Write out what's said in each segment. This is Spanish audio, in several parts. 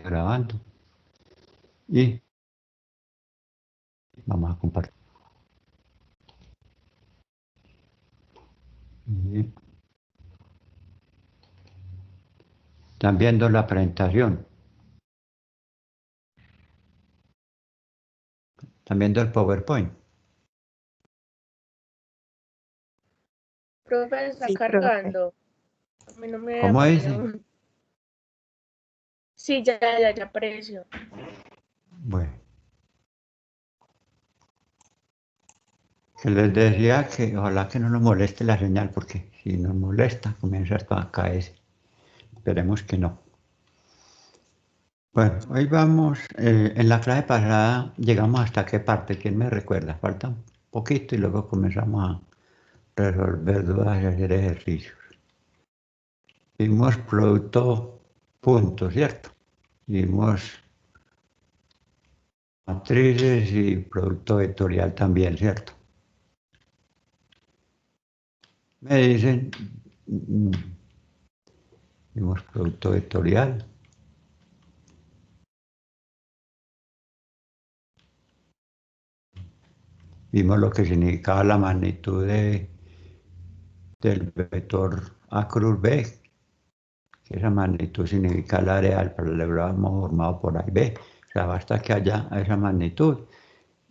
grabando y vamos a compartir. ¿Están viendo la presentación? ¿Están viendo el PowerPoint? Profe, está Sí, cargando. A mí no me ¿Cómo apareció. dice? Sí, ya apareció. Bueno. Que les decía que ojalá que no nos moleste la señal, porque si nos molesta comienza esto a caer. Esperemos que no. Bueno, hoy vamos, en la clase pasada llegamos hasta qué parte, ¿quién me recuerda? Falta un poquito y luego comenzamos a resolver dudas y hacer ejercicios. Vimos producto punto, ¿cierto? Vimos matrices y producto vectorial también, ¿cierto? Me dicen, vimos producto vectorial. Vimos lo que significaba la magnitud del vector A cruz B, que esa magnitud significa el área del paralelogramo formado por A y B. O sea, basta que haya esa magnitud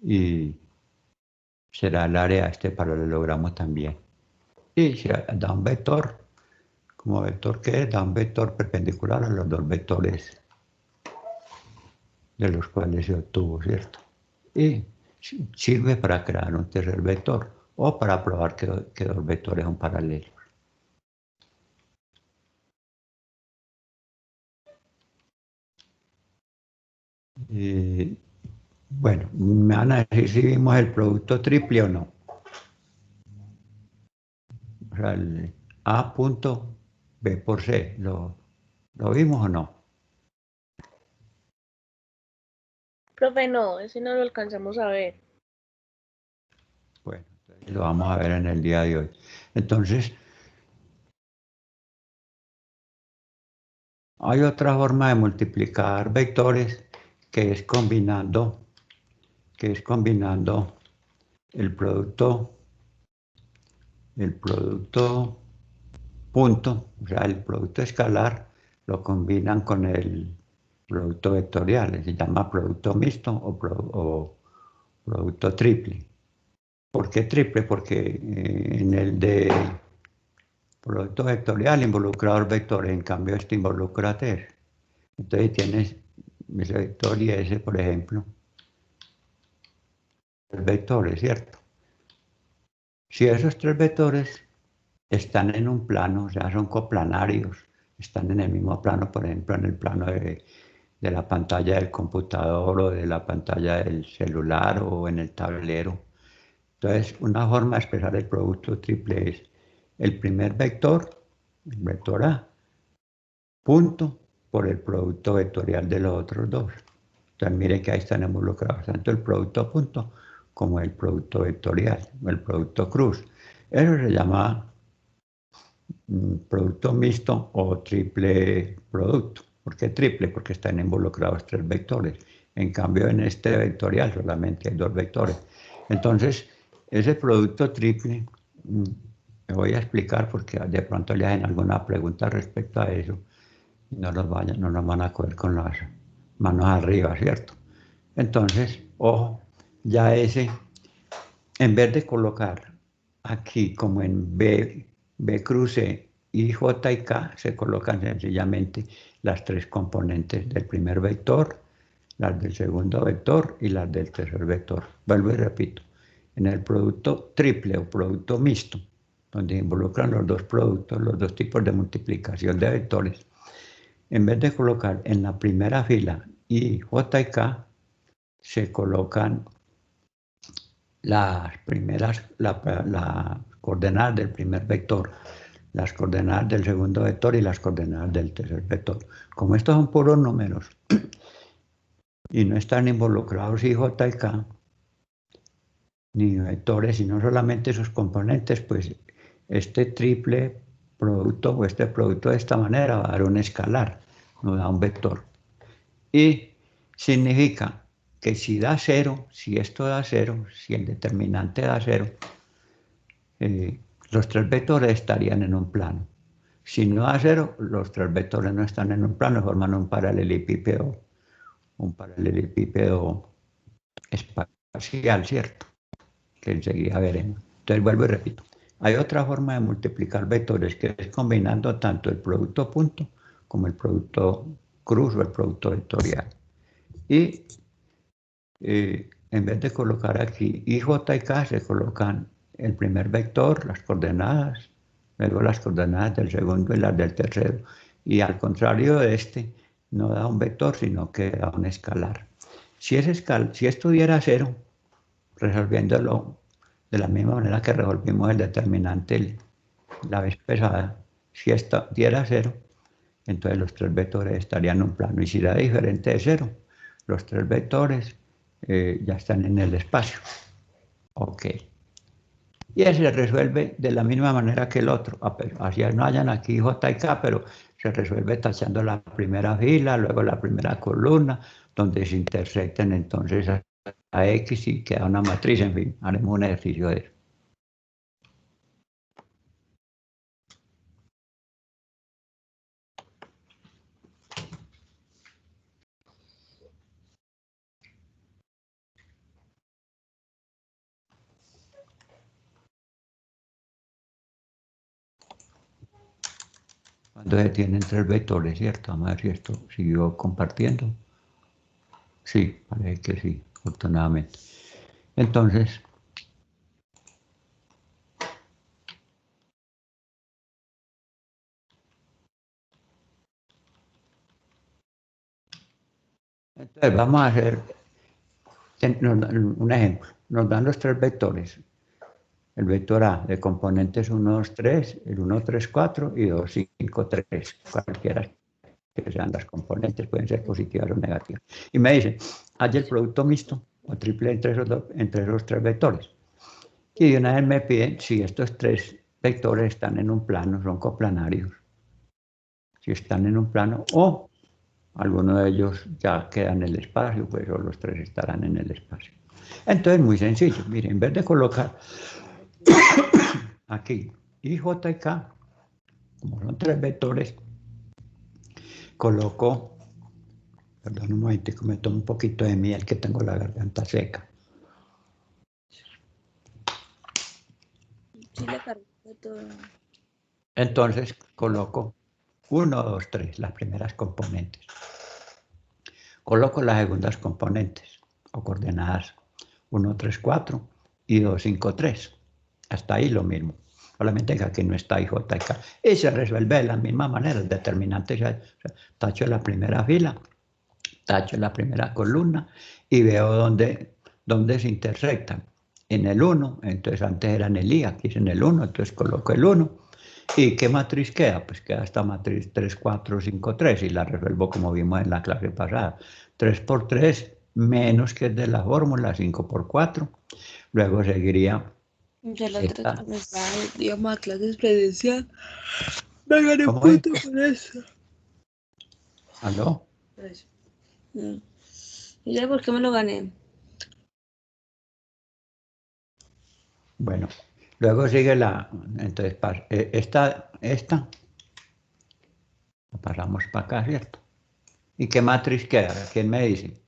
y será el área de este paralelogramo también. Y si da un vector, como vector que da un vector perpendicular a los dos vectores de los cuales se obtuvo, ¿cierto? Y sirve para crear un tercer vector o para probar que dos vectores son paralelos. Y bueno, me van a decir si vimos el producto triple o no. O sea, el A punto B por C, ¿lo vimos o no? Profe, no, ese no lo alcanzamos a ver. Bueno, lo vamos a ver en el día de hoy. Entonces, hay otra forma de multiplicar vectores que es combinando el producto punto, o sea, el producto escalar, lo combinan con el producto vectorial, se llama producto mixto o producto triple. ¿Por qué triple? Porque en el de producto vectorial involucra dos vectores, en cambio este involucra tres. Entonces tienes ese vector y ese, por ejemplo, tres vectores, ¿cierto? Si esos tres vectores están en un plano, o sea, son coplanarios, están en el mismo plano, por ejemplo, en el plano de la pantalla del computador o de la pantalla del celular o en el tablero. Entonces, una forma de expresar el producto triple es el primer vector, el vector A, punto por el producto vectorial de los otros dos. Entonces, miren que ahí están involucrados tanto el producto punto como el producto vectorial, o el producto cruz. Eso se llama producto mixto o triple producto. ¿Por qué triple? Porque están involucrados tres vectores. En cambio, en este vectorial solamente hay dos vectores. Entonces, ese producto triple, me voy a explicar porque de pronto le hacen alguna pregunta respecto a eso. No nos van a coger con las manos arriba, ¿cierto? Entonces, ojo, ya ese, en vez de colocar aquí como en B cruce y J y K, se colocan sencillamente las tres componentes del primer vector, las del segundo vector y las del tercer vector. Vuelvo y repito, en el producto triple o producto mixto, donde involucran los dos productos, los dos tipos de multiplicación de vectores, en vez de colocar en la primera fila I, J y K, se colocan las coordenadas del primer vector, las coordenadas del segundo vector y las coordenadas del tercer vector. Como estos son puros números y no están involucrados I, J y K, ni vectores, sino solamente sus componentes, pues este triple producto o este producto de esta manera va a dar un escalar, no da un vector. Y significa que si da 0, si esto da 0, si el determinante da 0, los tres vectores estarían en un plano. Si no da 0, los tres vectores no están en un plano, forman un paralelepípedo espacial, ¿cierto? Que enseguida veremos. Entonces vuelvo y repito. Hay otra forma de multiplicar vectores, que es combinando tanto el producto punto como el producto cruz o el producto vectorial. Y en vez de colocar aquí I, J y K, se colocan el primer vector, las coordenadas, luego las coordenadas del segundo y las del tercero. Y al contrario de este, no da un vector, sino que da un escalar. Si esto diera 0, resolviéndolo de la misma manera que resolvimos el determinante la vez pasada, si esto diera 0, entonces los tres vectores estarían en un plano. Y si da diferente de 0, los tres vectores ya están en el espacio. Ok. Y ese se resuelve de la misma manera que el otro. Así no hayan aquí J y K, pero se resuelve tachando la primera fila, luego la primera columna, donde se intersecten entonces a X y queda una matriz. En fin, haremos un ejercicio de eso. Cuando se tienen tres vectores, ¿cierto? Vamos a ver si esto siguió compartiendo. Sí, parece que sí, afortunadamente. Entonces, vamos a hacer un ejemplo. Nos dan los tres vectores. El vector A de componentes 1, 2, 3, el 1, 3, 4 y 2, 5, 3. Cualquiera que sean las componentes, pueden ser positivas o negativas. Y me dice, haya el producto mixto o triple entre esos tres vectores. Y de una vez me piden si estos tres vectores están en un plano, son coplanarios. Si están en un plano o alguno de ellos ya queda en el espacio, pues o los tres estarán en el espacio. Entonces, muy sencillo. Miren, en vez de colocar aquí I, J y K, como son tres vectores, coloco, perdón un momento, me tomo un poquito de miel que tengo la garganta seca. Sí, le cargo todo. Entonces coloco 1, 2, 3, las primeras componentes. Coloco las segundas componentes o coordenadas 1, 3, 4 y 2, 5, 3. Hasta ahí lo mismo. Solamente que aquí no está I, J y K. Y se resuelve de la misma manera. El determinante, o sea, tacho la primera fila, tacho la primera columna y veo dónde se intersectan. En el 1, entonces antes era en el I, aquí es en el 1, entonces coloco el 1. ¿Y qué matriz queda? Pues queda esta matriz 3, 4, 5, 3 y la resuelvo como vimos en la clase pasada. 3 por 3 menos que es de la fórmula, 5 por 4. Luego seguiría Ya la otra esta. cuando estaba, digamos, a clases presencial, me gané ¿Cómo punto es? por eso. ¿Aló? Por eso. ¿Y ya por qué me lo gané? Bueno, luego sigue entonces esta, la pasamos para acá, ¿cierto? ¿Y qué matriz queda? ¿Quién me dice?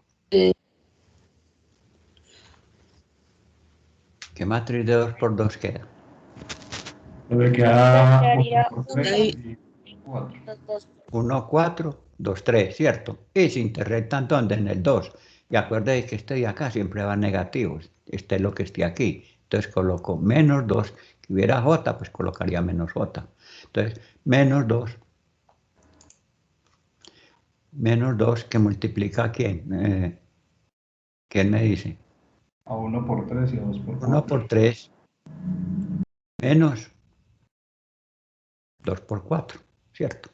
¿Qué matriz de 2 por 2 queda? Le queda Quedaría 1 por 3 1, y 4. 2. 1, 4, 2, 3, ¿cierto? Y se intersectan ¿dónde? En el 2. Y acuérdate que este de acá siempre va negativo. Este es lo que esté aquí. Entonces coloco menos 2. Si hubiera J, pues colocaría menos J. Entonces, menos 2. Menos 2 que multiplica ¿a quién? ¿Quién me dice? A 1 por 3 y a 2 por 1 4. por 3 menos 2 por 4, ¿cierto?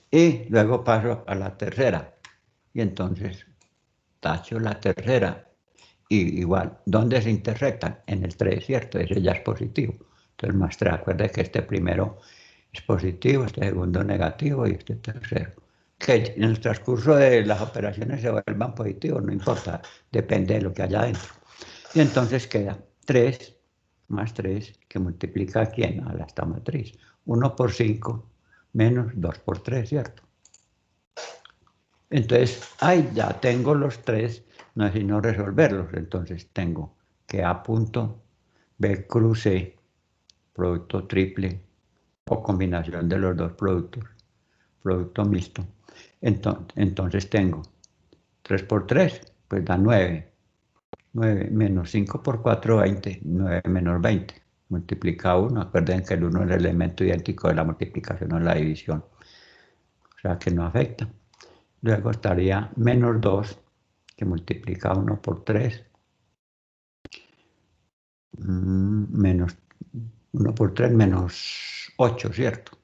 Y luego paso a la tercera. Y entonces tacho la tercera. Y igual, ¿dónde se intersectan? En el 3, ¿cierto? Ese ya es positivo. Entonces más 3. Acuérdense que este primero es positivo, este segundo negativo y este tercero que en el transcurso de las operaciones se vuelvan positivos, no importa, depende de lo que haya adentro. Y entonces queda 3 más 3, que multiplica a quién, a esta matriz. 1 por 5 menos 2 por 3, ¿cierto? Entonces, ahí ya tengo los 3, no es sino resolverlos. Entonces tengo que A punto B cruz C, producto triple o combinación de los dos productos, producto mixto. Entonces tengo 3 por 3, pues da 9. 9 menos 5 por 4, 20. 9 menos 20. Multiplica 1. Acuerden que el 1 es el elemento idéntico de la multiplicación o la división. O sea que no afecta. Luego estaría menos 2, que multiplica 1 por 3. Menos 1 por 3 menos 8, ¿cierto?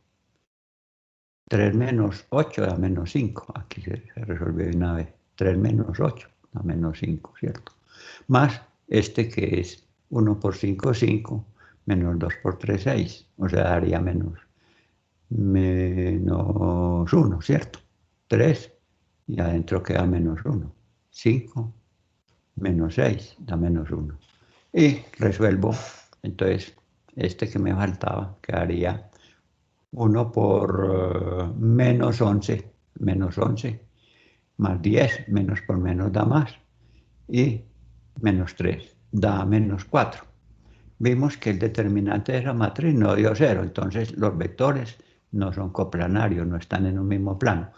3 menos 8 da menos 5. Aquí se resolvió de una vez. 3 menos 8 da menos 5, ¿cierto? Más este que es 1 por 5, 5, menos 2 por 3, 6. O sea, daría menos 1, ¿cierto? 3 y adentro queda menos 1. 5 menos 6 da menos 1. Y resuelvo, entonces, este que me faltaba quedaría 1 por menos 11, más 10, menos por menos da más, y menos 3 da menos 4. Vimos que el determinante de esa matriz no dio 0, entonces los vectores no son coplanarios, no están en un mismo plano.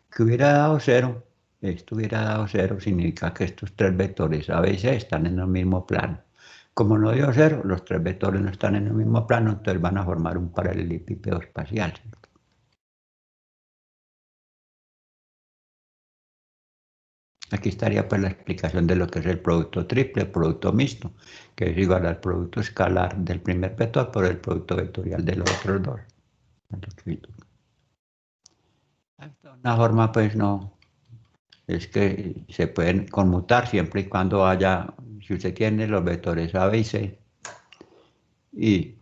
Que hubiera dado 0, esto hubiera dado 0, significa que estos tres vectores A, B y C están en el mismo plano. Como no dio 0, los tres vectores no están en el mismo plano, entonces van a formar un paralelepípedo espacial. Aquí estaría pues la explicación de lo que es el producto triple, el producto mixto, que es igual al producto escalar del primer vector por el producto vectorial de los otros dos. Una forma pues no, es que se pueden conmutar siempre y cuando haya, si usted tiene los vectores A, B y C, y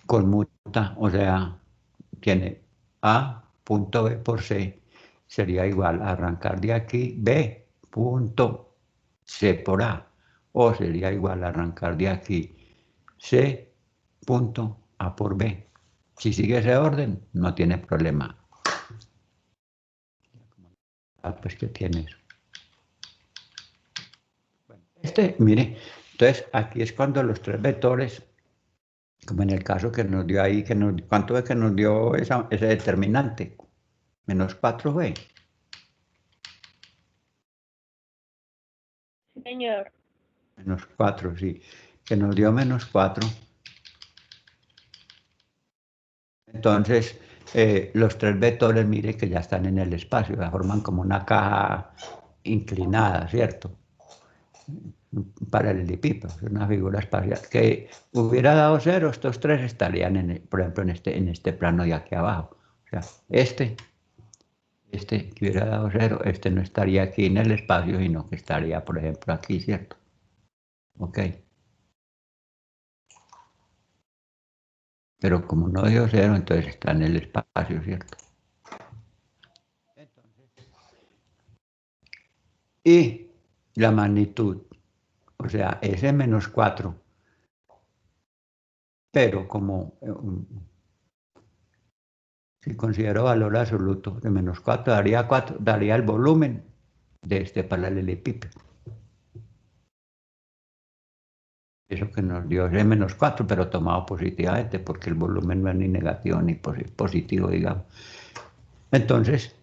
conmuta, o sea, tiene A punto B por C, sería igual a arrancar de aquí B punto C por A, o sería igual a arrancar de aquí C punto A por B. Si sigue ese orden, no tiene problema. Pues que tiene eso. Mire, entonces aquí es cuando los tres vectores, como en el caso que nos dio ahí, ¿cuánto es que nos dio ese determinante? Menos 4b. Señor. Menos 4, sí. Que nos dio menos 4. Entonces, los tres vectores, mire que ya están en el espacio, ya forman como una caja inclinada, ¿cierto? Un paralelepípedo, es una figura espacial. Que hubiera dado 0, estos tres estarían, por ejemplo, en este plano de aquí abajo. O sea, este que hubiera dado 0, este no estaría aquí en el espacio, sino que estaría, por ejemplo, aquí, ¿cierto? Ok. Pero como no dio 0, entonces está en el espacio, ¿cierto? Y la magnitud, o sea, S menos 4, pero como si considero valor absoluto de menos 4 daría 4, daría el volumen de este paralelepípedo. Eso que nos dio es menos 4, pero tomado positivamente, porque el volumen no es ni negativo ni positivo, digamos. Entonces,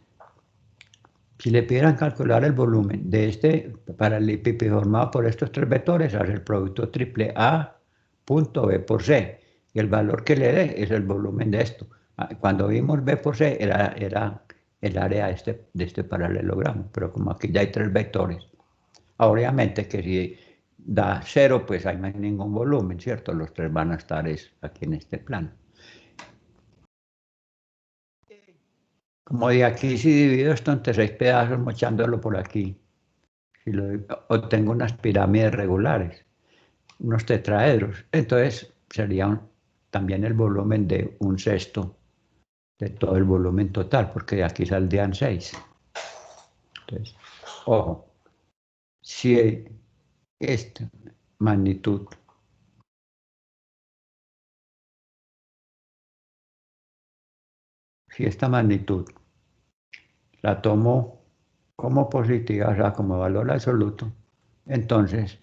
si le pidieran calcular el volumen de este paralelepípedo formado por estos tres vectores, hace el producto triple A punto B por C, y el valor que le dé es el volumen de esto. Cuando vimos B por C era el área de este paralelogramo, pero como aquí ya hay tres vectores, obviamente que si da 0, pues ahí no hay ningún volumen, ¿cierto? Los tres van a estar aquí en este plano. Como de aquí, si divido esto entre 6 pedazos, mochándolo por aquí, si obtengo unas pirámides regulares, unos tetraedros, entonces sería también el volumen de un sexto de todo el volumen total, porque de aquí saldrían 6. Entonces, ojo, si esta magnitud la tomo como positiva, o sea, como valor absoluto, entonces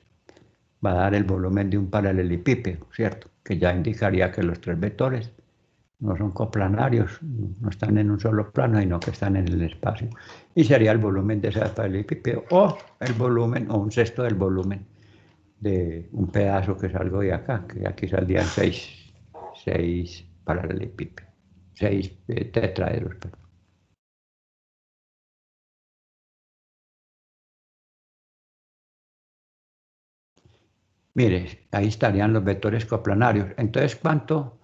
va a dar el volumen de un paralelepípedo, ¿cierto? Que ya indicaría que los tres vectores no son coplanarios, no están en un solo plano, sino que están en el espacio. Y sería el volumen de ese paralelepípedo, o el volumen, o un sexto del volumen de un pedazo que salgo de acá, que aquí saldrían seis paralelepípedos, 6 tetraedros, perdón. Mire, ahí estarían los vectores coplanarios. Entonces, ¿cuánto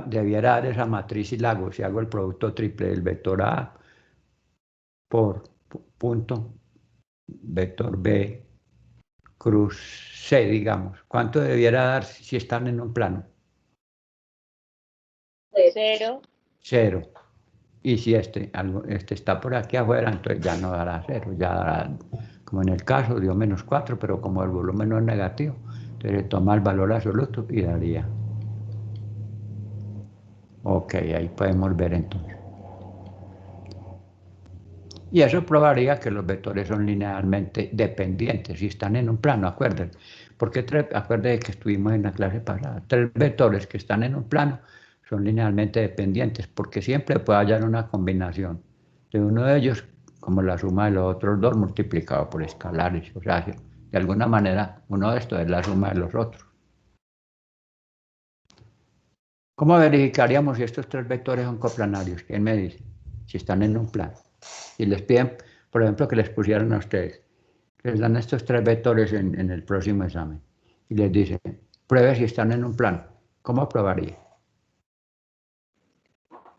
debiera dar esa matriz si la hago? Si hago el producto triple del vector A por punto, vector B, cruz C, digamos. ¿Cuánto debiera dar si están en un plano? 0. 0. Y si este está por aquí afuera, entonces ya no dará 0, ya dará, como en el caso, dio -4, pero como el volumen no es negativo, entonces toma el valor absoluto y daría. Ok, ahí podemos ver entonces. Y eso probaría que los vectores son linealmente dependientes si están en un plano, acuérdense. Porque acuérdense que estuvimos en la clase pasada. 3 vectores que están en un plano son linealmente dependientes porque siempre puede hallar una combinación de uno de ellos como la suma de los otros dos multiplicado por escalares. O sea, de alguna manera uno de estos es la suma de los otros. ¿Cómo verificaríamos si estos 3 vectores son coplanarios? ¿Quién me dice? Si están en un plano. Y les piden, por ejemplo, que les pusieran a ustedes, les dan estos 3 vectores en el próximo examen y les dicen, pruebe si están en un plano. ¿Cómo probaría?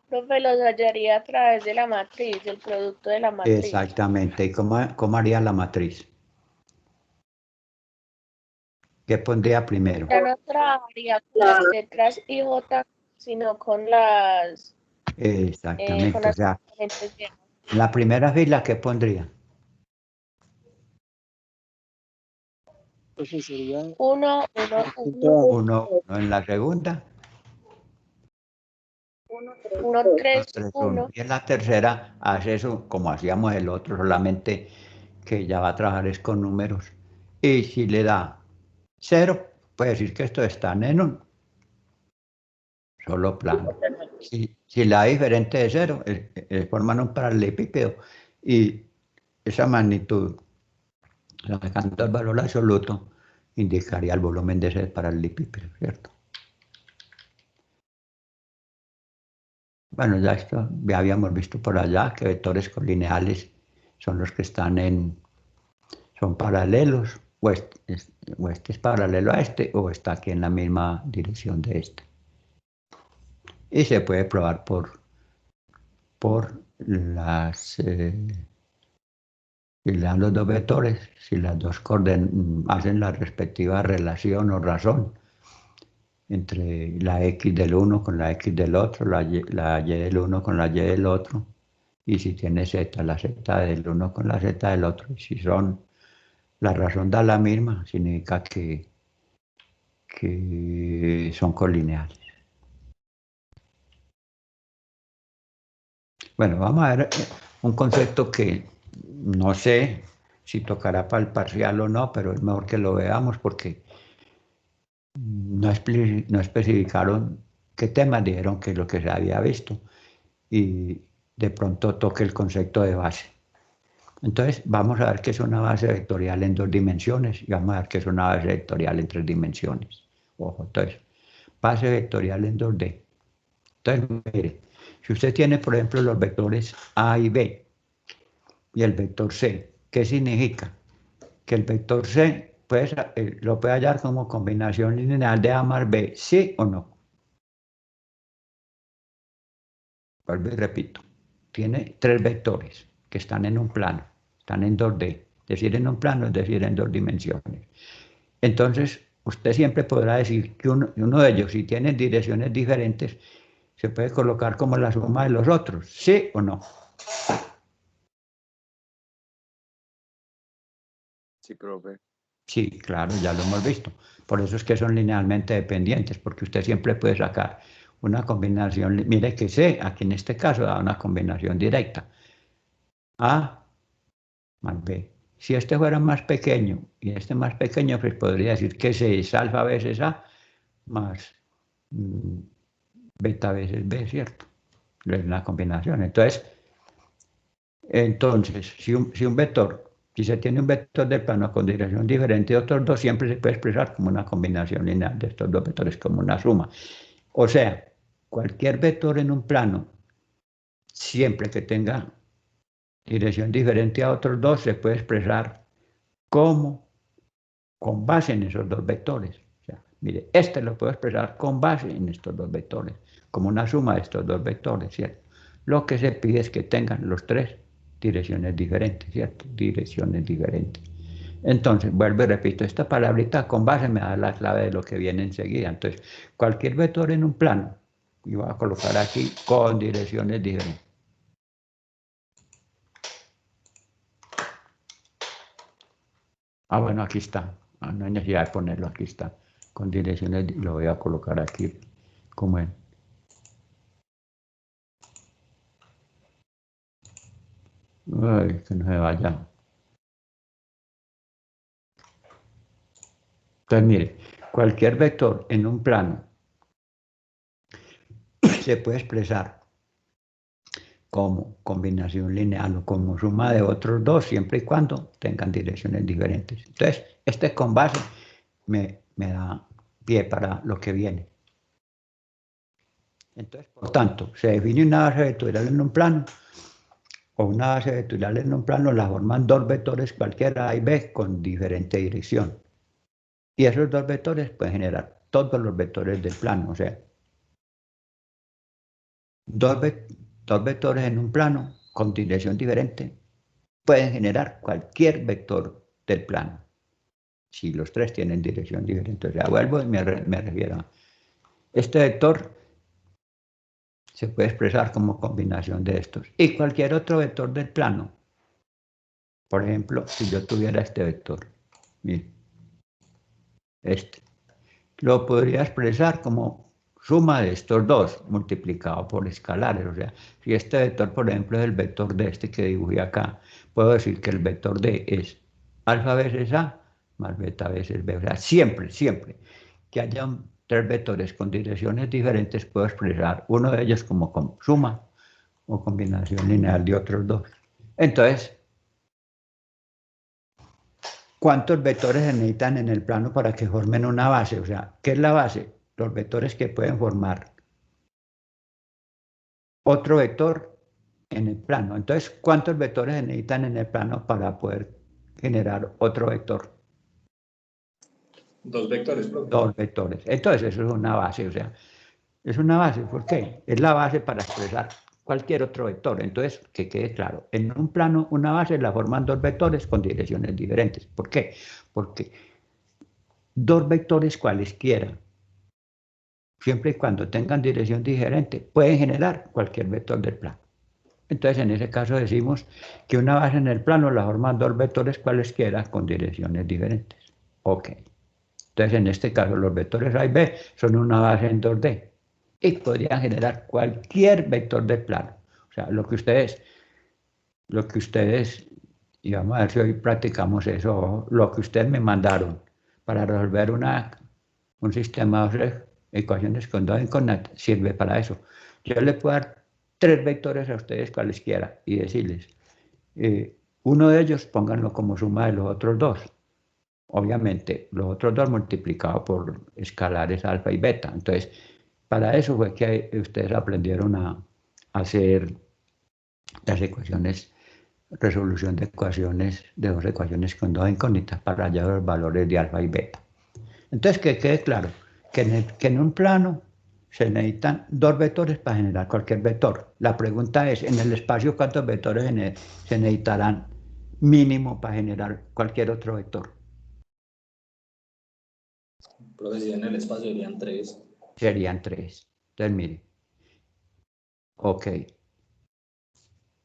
Profe, los hallaría a través de la matriz, del producto de la matriz. Exactamente. ¿Y cómo haría la matriz? ¿Qué pondría primero? Ya no trabajaría con las letras y J, sino con las Exactamente. O sea, componentes de en la primera fila, ¿qué pondría? Eso sería 1, 1, 1, en la segunda. 1, 3, 3, 1. 1. Y en la tercera hace eso como hacíamos el otro, solamente que ya va a trabajar es con números. Y si le da 0, puede decir que esto está en un solo plano. Si la da diferente de 0, forman un paralelepípedo y esa magnitud, sacando el valor absoluto, indicaría el volumen de ese paralelepípedo, ¿cierto? Bueno, ya esto ya habíamos visto por allá que vectores colineales son los que son paralelos, o este es paralelo a este, o está aquí en la misma dirección de este. Y se puede probar por las, si le dan los dos vectores, si las dos hacen la respectiva relación o razón entre la X del uno con la X del otro, la Y del uno con la Y del otro, y si tiene Z, la Z del uno con la Z del otro, y si la razón da la misma, significa que son colineales. Bueno, vamos a ver un concepto que no sé si tocará para el parcial o no, pero es mejor que lo veamos porque no especificaron qué temas, dijeron que es lo que se había visto y de pronto toque el concepto de base. Entonces vamos a ver qué es una base vectorial en 2 dimensiones y vamos a ver qué es una base vectorial en 3 dimensiones. Ojo, entonces, base vectorial en 2D. Entonces, mire, si usted tiene, por ejemplo, los vectores A y B y el vector C, ¿qué significa? Que el vector C lo puede hallar como combinación lineal de A más B, ¿sí o no? Vuelvo y repito, tiene 3 vectores que están en un plano, están en 2D, es decir, en un plano, es decir, en 2 dimensiones. Entonces, usted siempre podrá decir que uno de ellos, si tienen direcciones diferentes, se puede colocar como la suma de los otros, ¿sí o no? Sí, profe. Sí, claro, ya lo hemos visto. Por eso es que son linealmente dependientes, porque usted siempre puede sacar una combinación. Mire que C, aquí en este caso da una combinación directa. A más B. Si este fuera más pequeño y este más pequeño, pues podría decir que C es alfa veces A más beta veces B, ¿cierto? Es una combinación. Entonces si un vector, si se tiene un vector de plano con dirección diferente de otros dos, siempre se puede expresar como una combinación lineal de estos dos vectores, como una suma. O sea, cualquier vector en un plano, siempre que tenga dirección diferente a otros dos, se puede expresar como con base en esos dos vectores. O sea, mire, este lo puedo expresar con base en estos dos vectores, como una suma de estos dos vectores, ¿cierto? Lo que se pide es que tengan los tres direcciones diferentes, ¿cierto? Direcciones diferentes. Entonces, vuelvo y repito, esta palabrita con base me da la clave de lo que viene enseguida. Entonces, cualquier vector en un plano, y voy a colocar aquí con direcciones diferentes. Ah, bueno, aquí está. Ah, no hay necesidad de ponerlo, aquí está. Con direcciones, lo voy a colocar aquí como en. Ay, que no se vaya. Entonces, mire, cualquier vector en un plano se puede expresar como combinación lineal o como suma de otros dos, siempre y cuando tengan direcciones diferentes. Entonces, este con base me da pie para lo que viene. Entonces, por tanto, se define una base vectorial en un plano o una base vectorial en un plano, la forman dos vectores cualquiera A y B con diferente dirección. Y esos dos vectores pueden generar todos los vectores del plano, o sea, dos vectores en un plano con dirección diferente pueden generar cualquier vector del plano, si los tres tienen dirección diferente. O sea, vuelvo y me refiero a este vector se puede expresar como combinación de estos. Y cualquier otro vector del plano, por ejemplo, si yo tuviera este vector, mire, este, lo podría expresar como suma de estos dos multiplicado por escalares. O sea, si este vector, por ejemplo, es el vector de este que dibujé acá, puedo decir que el vector D es alfa veces A más beta veces B. O sea, siempre que haya tres vectores con direcciones diferentes, puedo expresar uno de ellos como suma o combinación lineal de otros dos. Entonces, ¿cuántos vectores se necesitan en el plano para que formen una base? O sea, ¿qué es la base? Los vectores que pueden formar otro vector en el plano. Entonces, ¿cuántos vectores se necesitan en el plano para poder generar otro vector? Dos vectores, profe. Dos vectores. Entonces, eso es una base. O sea, es una base. ¿Por qué? Es la base para expresar cualquier otro vector. Entonces, que quede claro, en un plano una base la forman dos vectores con direcciones diferentes. ¿Por qué? Porque dos vectores cualesquiera, siempre y cuando tengan dirección diferente, pueden generar cualquier vector del plano. Entonces, en ese caso decimos que una base en el plano la forman dos vectores cualesquiera con direcciones diferentes. Ok. Entonces, en este caso, los vectores A y B son una base en 2D y podrían generar cualquier vector del plano. O sea, lo que ustedes, y vamos a ver si hoy practicamos eso, lo que ustedes me mandaron para resolver un sistema de ecuaciones con dos incógnitas sirve para eso. Yo le puedo dar tres vectores a ustedes cualesquiera y decirles, uno de ellos pónganlo como suma de los otros dos. Obviamente, los otros dos multiplicados por escalares alfa y beta. Entonces, para eso fue que ustedes aprendieron a hacer las ecuaciones, resolución de ecuaciones, de dos ecuaciones con dos incógnitas para hallar los valores de alfa y beta. Entonces, que quede claro que en un plano se necesitan dos vectores para generar cualquier vector. La pregunta es, en el espacio, ¿cuántos vectores se necesitarán mínimo para generar cualquier otro vector? Profe, si en el espacio serían tres. Serían tres. Entonces, mire, Ok.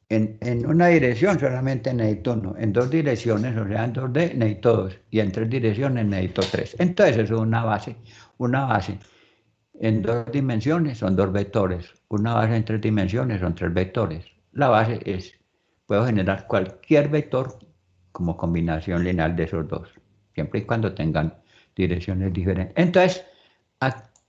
En una dirección solamente necesito uno. En dos direcciones, o sea, en 2D necesito dos. Y en tres direcciones necesito tres. Entonces eso es una base. Una base en dos dimensiones son dos vectores. Una base en tres dimensiones son tres vectores. La base es, puedo generar cualquier vector como combinación lineal de esos dos, siempre y cuando tengan direcciones diferentes. Entonces,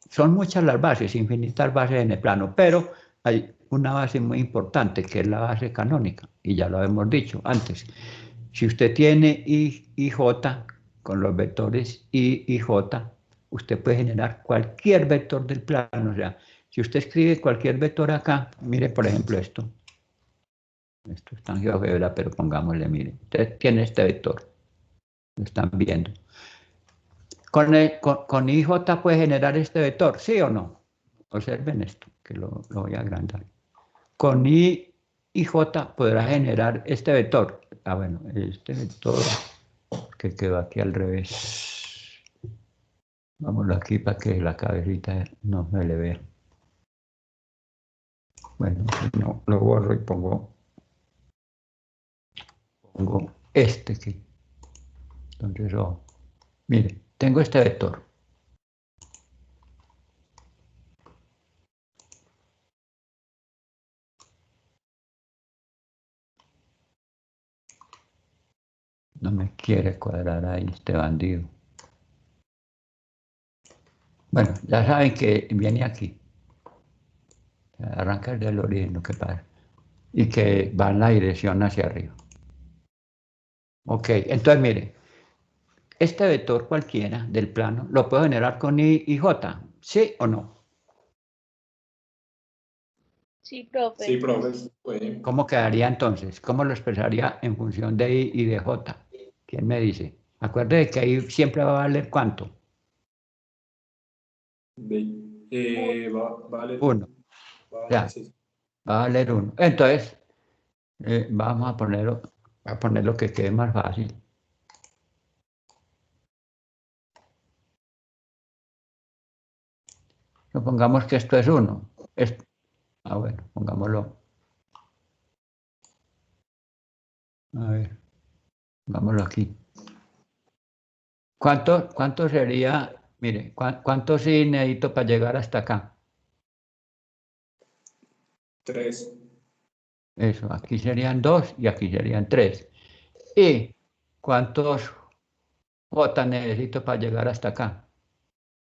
son muchas las bases, infinitas bases en el plano, pero hay una base muy importante que es la base canónica, y ya lo hemos dicho antes. Si usted tiene I y J con los vectores I y J, usted puede generar cualquier vector del plano. O sea, si usted escribe cualquier vector acá, mire por ejemplo esto. Esto está en GeoGebra, pero pongámosle, mire. Usted tiene este vector. Lo están viendo. ¿Con IJ puede generar este vector? ¿Sí o no? Observen esto, que lo voy a agrandar. Con I y J podrá generar este vector. Ah, bueno, este vector que quedó aquí al revés. Vámonos aquí para que la cabecita no me le vea. Bueno, si no, lo borro y pongo este aquí. Entonces, mire, tengo este vector. No me quiere cuadrar ahí este bandido. Bueno, ya saben que viene aquí. Arranca del origen, lo que pasa. Y que va en la dirección hacia arriba. Ok, entonces mire, este vector cualquiera del plano lo puedo generar con I y J, ¿sí o no? Sí, profe. Sí, profe. Puede. ¿Cómo quedaría entonces? ¿Cómo lo expresaría en función de I y de J? ¿Quién me dice? Acuérdate que ahí siempre va a valer ¿cuánto? Va a valer 1. Va a Ya, valer, sí. va a valer 1. Entonces, vamos a poner lo que quede más fácil. Supongamos que esto es 1. Bueno, pongámoslo. A ver, pongámoslo aquí. ¿Cuánto sería? Mire, ¿cuánto sí necesito para llegar hasta acá? 3. Eso, aquí serían 2 y aquí serían 3. ¿Y cuántos J necesito para llegar hasta acá?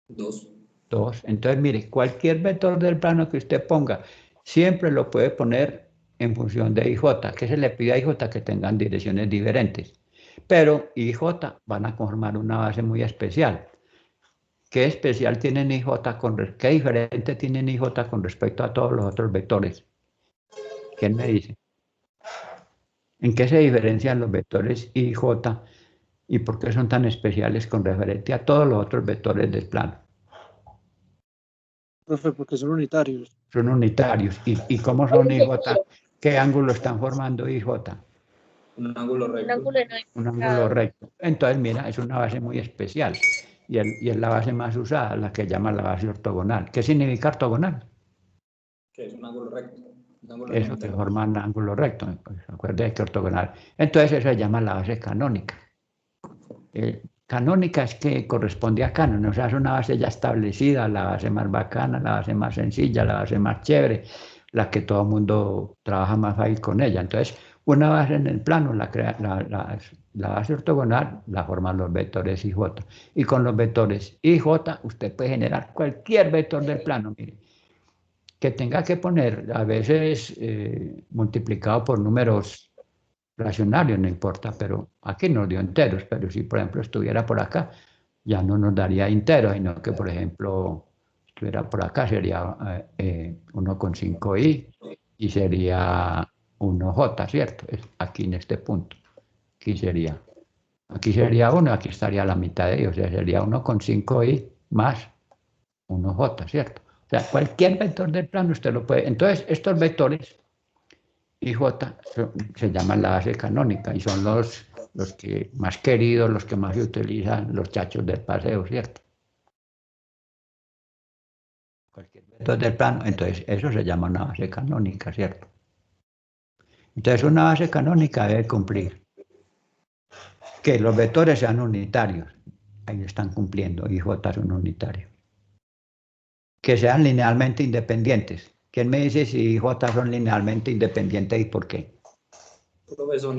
2. 2. Entonces, mire, cualquier vector del plano que usted ponga, siempre lo puede poner en función de IJ. ¿Qué se le pide a IJ? Que tengan direcciones diferentes. Pero IJ van a conformar una base muy especial. ¿Qué especial tienen IJ qué diferente tienen IJ con respecto a todos los otros vectores? ¿Quién me dice? ¿En qué se diferencian los vectores IJ y por qué son tan especiales con referencia a todos los otros vectores del plano? Profe, porque son unitarios. Son unitarios. ¿Y cómo son IJ? ¿Qué ángulo están formando IJ? Un ángulo Un recto. ángulo no Un ángulo recto. Entonces, mira, es una base muy especial y es la base más usada, la que llaman la base ortogonal. ¿Qué significa ortogonal? Que es un ángulo recto. Un ángulo Eso que 90 grados. forman ángulo recto. Pues, acuérdate que ortogonal. Entonces, eso se llama la base canónica. Canónica es que corresponde a canon, o sea, es una base ya establecida, la base más bacana, la base más sencilla, la base más chévere, la que todo el mundo trabaja más fácil con ella. Entonces, una base en el plano, la base ortogonal, la forman los vectores IJ. Y con los vectores IJ, usted puede generar cualquier vector del plano, mire, que tenga que poner a veces multiplicado por números racionarios, no importa, pero aquí nos dio enteros, pero si por ejemplo estuviera por acá, ya no nos daría enteros, sino que por ejemplo estuviera por acá sería 1,5i y sería 1j, ¿cierto? Aquí en este punto, aquí sería 1, aquí estaría la mitad de ellos, o sea, sería 1,5i más 1j, ¿cierto? O sea, cualquier vector del plano usted lo puede, entonces estos vectores IJ se llaman la base canónica y son los que más queridos, los que más se utilizan, los chachos del paseo, ¿cierto? Cualquier vector del plano, entonces eso se llama una base canónica, ¿cierto? Entonces una base canónica debe cumplir que los vectores sean unitarios, ahí están cumpliendo, y J es un unitario. Que sean linealmente independientes. ¿Quién me dice si J son linealmente independientes y por qué? Profe, son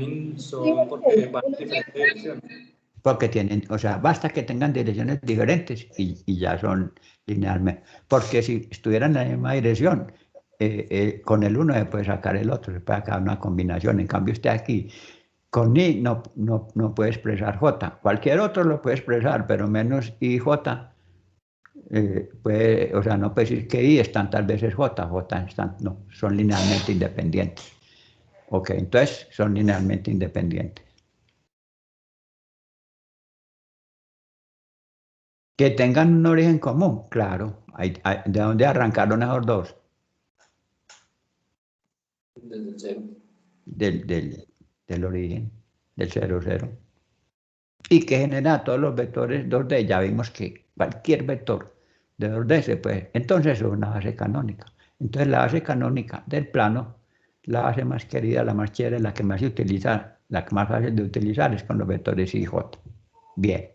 porque van en diferentes direcciones. Porque tienen, o sea, basta que tengan direcciones diferentes y ya son linealmente. Porque si estuvieran en la misma dirección, con el uno se puede sacar el otro, se puede sacar una combinación. En cambio, usted aquí, con I no puede expresar J. Cualquier otro lo puede expresar, pero menos I, J. O sea, no puede decir que I es tantas veces J, J es no, son linealmente independientes. Ok, entonces son linealmente independientes. Que tengan un origen común, claro. ¿De dónde arrancaron esos dos? Desde el cero. Del origen, del 0, 0. Y que genera todos los vectores 2D. Ya vimos que cualquier vector de 2D se puede. Entonces es una base canónica. Entonces la base canónica del plano, la base más querida, la más chévere, la que más se utiliza, la que más fácil de utilizar es con los vectores I y J. Bien.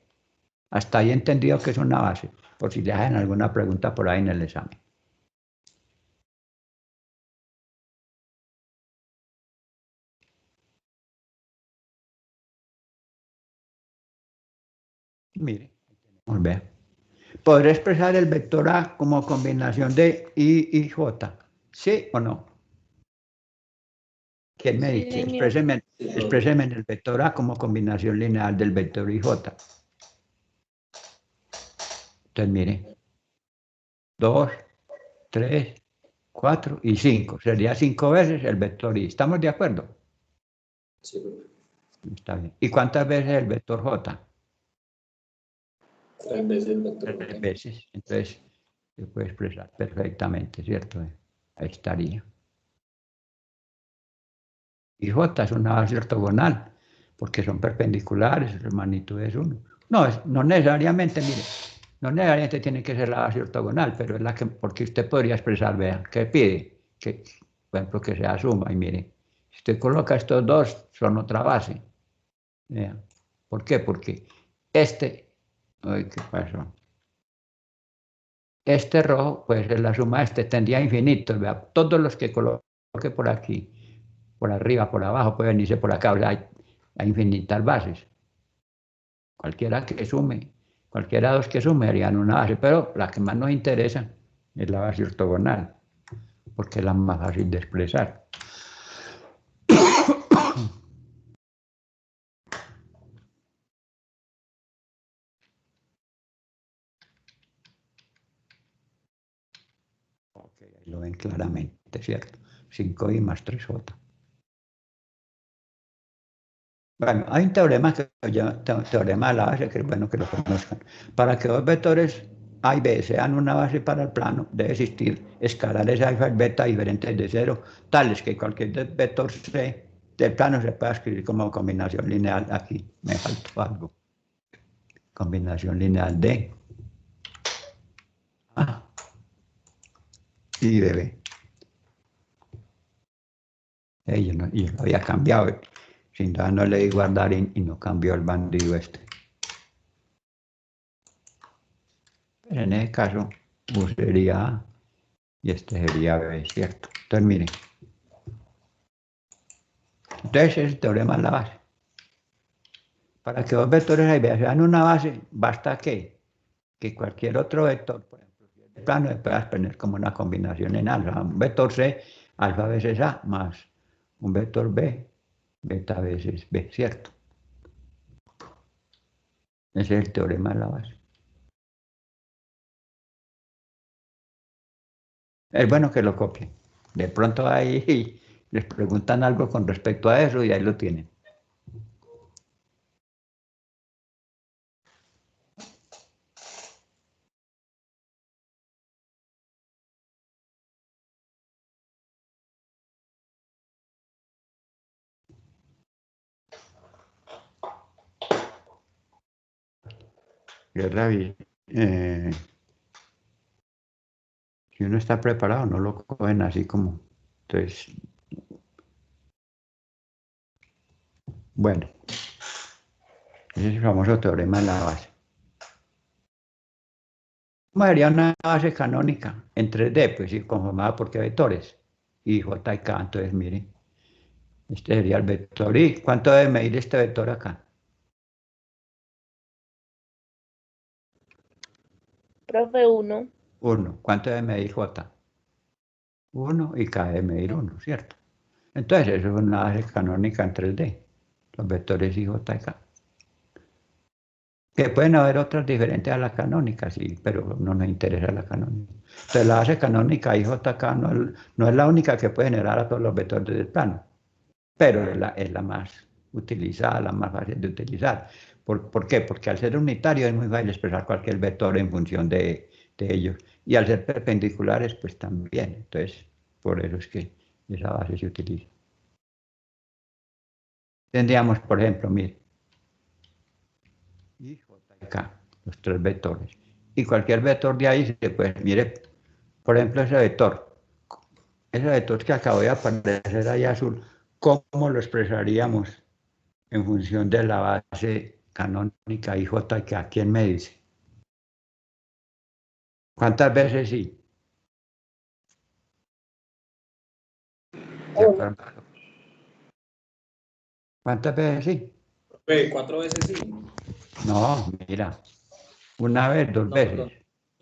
Hasta ahí he entendido que es una base, por si le hacen alguna pregunta por ahí en el examen. Mire, muy bien. ¿Podré expresar el vector A como combinación de I y J? ¿Sí o no? ¿Quién me Sí, dice? señor. Expréseme el vector A como combinación lineal del vector IJ. Entonces, mire, 2, 3, 4 y 5. Sería 5 veces el vector I. ¿Estamos de acuerdo? Sí, profe. Está bien. ¿Y cuántas veces el vector J? 3 veces el vector 3 J. veces. Entonces, se puede expresar perfectamente, ¿cierto? Ahí estaría. Y J es una base ortogonal, porque son perpendiculares, la magnitud es 1. No, no necesariamente, mire, no necesariamente tiene que ser la base ortogonal, pero es la que, porque usted podría expresar, vea, ¿qué pide? Que, por ejemplo, que sea suma, y mire, si usted coloca estos dos, son otra base. Vea. ¿Por qué? Porque ay, ¿qué pasó? Este rojo puede ser la suma, tendría infinitos, vea, todos los que coloque por aquí, por arriba, por abajo, pueden irse por acá, o sea, hay infinitas bases. Cualquiera que sume, cualquiera de los que sume harían una base, pero la que más nos interesa es la base ortogonal, porque es la más fácil de expresar. Ok, ahí lo ven claramente, ¿cierto? 5i más 3j. Bueno, hay un teorema que se llama teorema de la base, que es bueno que lo conozcan. Para que dos vectores A y B sean una base para el plano, debe existir escalares alfa y beta diferentes de cero, tales que cualquier vector C del plano se pueda escribir como combinación lineal. Aquí me faltó algo. Combinación lineal de A y de B. Yo lo había cambiado. Sin duda no le di guardar y no cambió el bandido este. Pero en ese caso, U sería A y este sería B, ¿cierto? Entonces, miren. Entonces, el teorema es la base. Para que dos vectores A y B sean una base, basta que cualquier otro vector, por ejemplo, si es de plano, se pueda exponer como una combinación en alfa. Un vector C, alfa veces A, más un vector B, beta veces B, ¿cierto? Ese es el teorema de la base. Es bueno que lo copien. De pronto ahí les preguntan algo con respecto a eso y ahí lo tienen. Guerra, Si uno está preparado, no lo cogen así como. Entonces, bueno, ese es el famoso teorema de la base. ¿Cómo sería una base canónica en 3D? Pues sí, conformada por qué vectores. Y J y K, entonces miren, este sería el vector I. ¿Cuánto debe medir este vector acá? Profe, 1. 1. ¿Cuánto debe medir J? 1 y K debe medir 1, ¿cierto? Entonces eso es una base canónica en 3D. Los vectores I, J y K. Que pueden haber otras diferentes a la canónica, sí, pero no nos interesa la canónica. Entonces la base canónica IJK no es la única que puede generar a todos los vectores del plano, pero es la más utilizada, la más fácil de utilizar. ¿Por qué? Porque al ser unitario es muy fácil expresar cualquier vector en función de ellos. Y al ser perpendiculares, pues también. Entonces, por eso es que esa base se utiliza. Tendríamos, por ejemplo, mire, y J y K, los tres vectores. Y cualquier vector de ahí se puede, mire, por ejemplo, ese vector que acabo de aparecer ahí azul, ¿cómo lo expresaríamos en función de la base canónica IJ y K? ¿Quién me dice? ¿Cuántas veces sí? ¿De acuerdo? ¿Cuántas veces sí? Profe, 4 veces sí. No, mira, una vez, dos No, veces. perdón.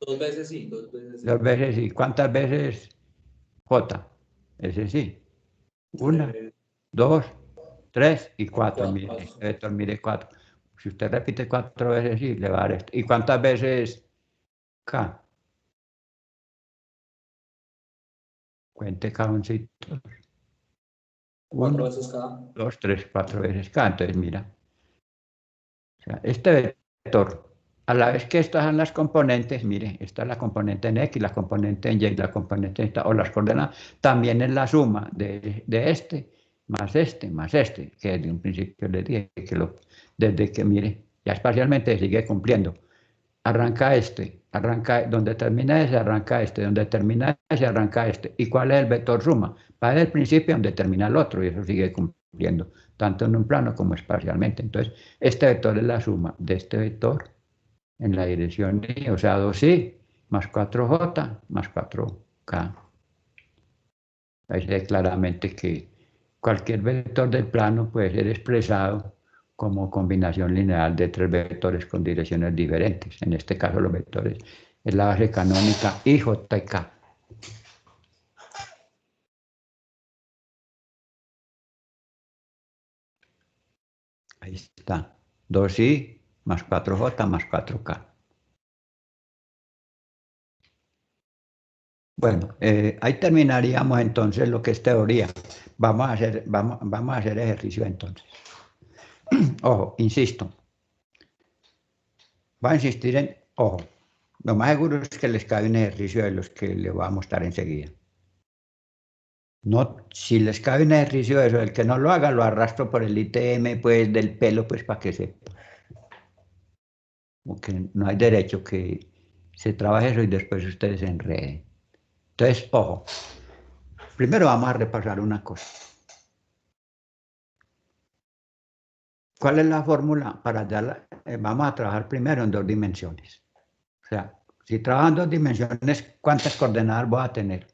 2 veces sí, 2 veces sí. Dos veces sí. ¿Cuántas veces J? Ese sí. Una, Eh, dos, tres y cuatro. 4. Mire, este vector mide cuatro. Si usted repite 4 veces, sí, le va a dar esto. ¿Y cuántas veces K? Cuente cajoncitos. 4 Uno, veces cada. dos, tres, 4 veces K. Entonces, mira, o sea, este vector, a la vez que estas son las componentes, mire, esta es la componente en X, la componente en Y, la componente en esta, o las coordenadas, también es la suma de este, más este, que desde un principio les dije que desde que, mire, ya espacialmente sigue cumpliendo. Arranca este, arranca, donde termina ese, arranca este, donde termina ese, arranca este. ¿Y cuál es el vector suma? Va desde el principio donde termina el otro, y eso sigue cumpliendo, tanto en un plano como espacialmente. Entonces, este vector es la suma de este vector en la dirección Y, o sea, 2i más 4j más 4k. Ahí se ve claramente que cualquier vector del plano puede ser expresado como combinación lineal de tres vectores con direcciones diferentes. En este caso los vectores es la base canónica I, J y K. Ahí está. 2i más 4j más 4k. Bueno, ahí terminaríamos entonces lo que es teoría. Vamos a hacer ejercicio entonces. Ojo, insisto. Va a insistir en, ojo, lo más seguro es que les cae un ejercicio de los que le voy a mostrar enseguida. No, si les cae un ejercicio de eso, el que no lo haga, lo arrastro por el ITM, pues, del pelo, pues, para que sepa. Porque no hay derecho que se trabaje eso y después ustedes se enreden. Entonces, ojo, primero vamos a repasar una cosa. ¿Cuál es la fórmula para darla? Vamos a trabajar primero en 2 dimensiones. O sea, si trabajo en 2 dimensiones, ¿cuántas coordenadas voy a tener?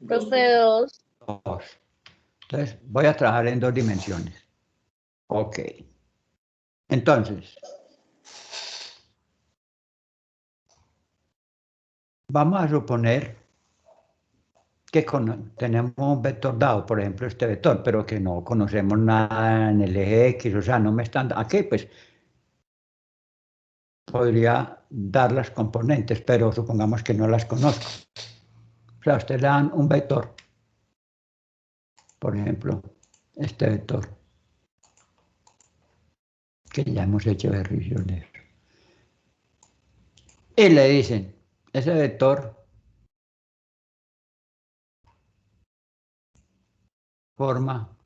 Profe, 2. 2. Entonces, voy a trabajar en 2 dimensiones. Ok. Entonces, vamos a suponer que tenemos un vector dado, por ejemplo, este vector, pero que no conocemos nada en el eje X, o sea, no me están... Aquí, pues, podría dar las componentes, pero supongamos que no las conozco. O sea, ustedes le dan un vector, por ejemplo, este vector, que ya hemos hecho ejercicios de eso. Y le dicen, ese vector forma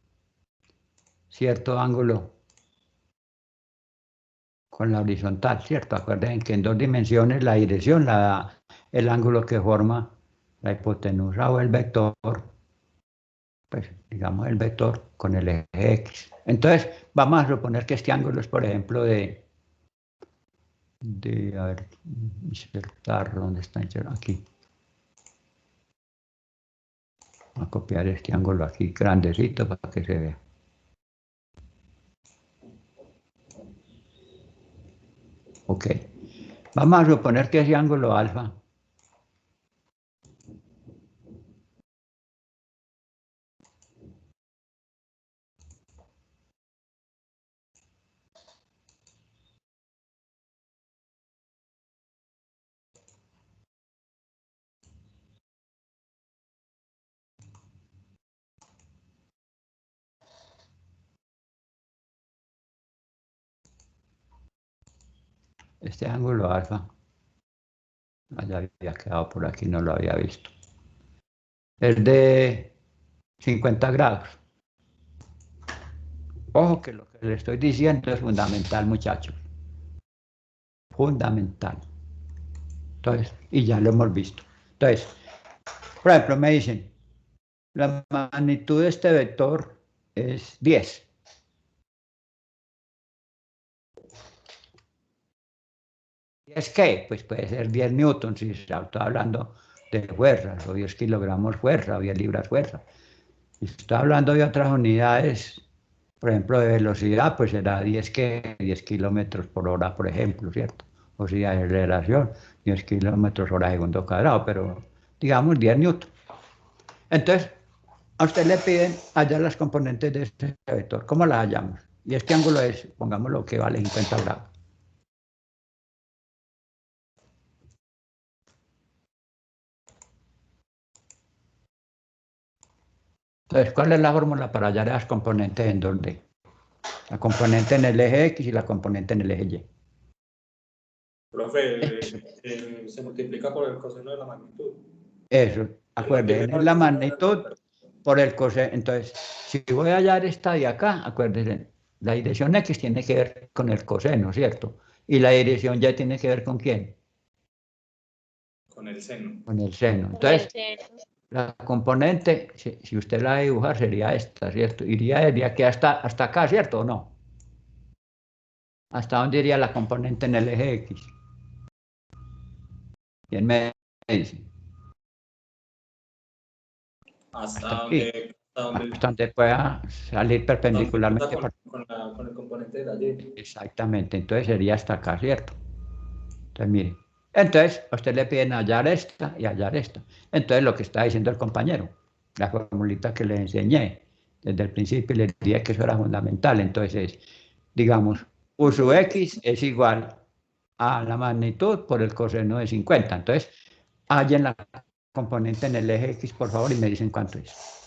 cierto ángulo con la horizontal, ¿cierto? Acuérdense que en 2 dimensiones la dirección la da el ángulo que forma la hipotenusa o el vector, pues digamos el vector con el eje X. Entonces, vamos a suponer que este ángulo es, por ejemplo, a ver, insertar, ¿dónde está insertar? Aquí. Voy a copiar este ángulo aquí, grandecito, para que se vea. Ok. Vamos a suponer que ese ángulo alfa este ángulo alfa, ya había quedado por aquí, no lo había visto, es de 50 grados. Ojo que lo que le estoy diciendo es fundamental, muchachos. Fundamental. Entonces, y ya lo hemos visto. Entonces, por ejemplo, me dicen, la magnitud de este vector es 10. ¿Es qué? Pues puede ser 10 newtons, si se está hablando de fuerzas, o 10 kilogramos fuerza, o 10 libras fuerza. Si se está hablando de otras unidades, por ejemplo, de velocidad, pues será 10 kilómetros por hora, por ejemplo, ¿cierto? O si hay aceleración, 10 kilómetros hora segundo cuadrado, pero digamos 10 newtons. Entonces, a usted le piden hallar las componentes de este vector. ¿Cómo las hallamos? Y este ángulo es, pongámoslo, que vale 50 grados. Entonces, ¿cuál es la fórmula para hallar las componentes en 2D? La componente en el eje X y la componente en el eje Y. Profe, se multiplica por el coseno de la magnitud. Eso, acuérdense, es la magnitud por el coseno. Entonces, si voy a hallar esta de acá, acuérdense, la dirección X tiene que ver con el coseno, ¿cierto? Y la dirección Y tiene que ver con ¿quién? Con el seno. Con el seno. Entonces, la componente, si usted la dibuja, sería esta, ¿cierto? Iría desde aquí hasta acá, ¿cierto o no? ¿Hasta dónde iría la componente en el eje X? ¿Quién me dice? Hasta Aquí. donde Hasta donde pueda salir perpendicularmente. con el componente de la Y. Exactamente, entonces sería hasta acá, ¿cierto? Entonces, mire, entonces a usted le piden hallar esta y hallar esta. Entonces, lo que está diciendo el compañero, la formulita que le enseñé desde el principio, le dije que eso era fundamental. Entonces, digamos, U sub X es igual a la magnitud por el coseno de 50. Entonces, hallen la componente en el eje X, por favor, y me dicen cuánto es.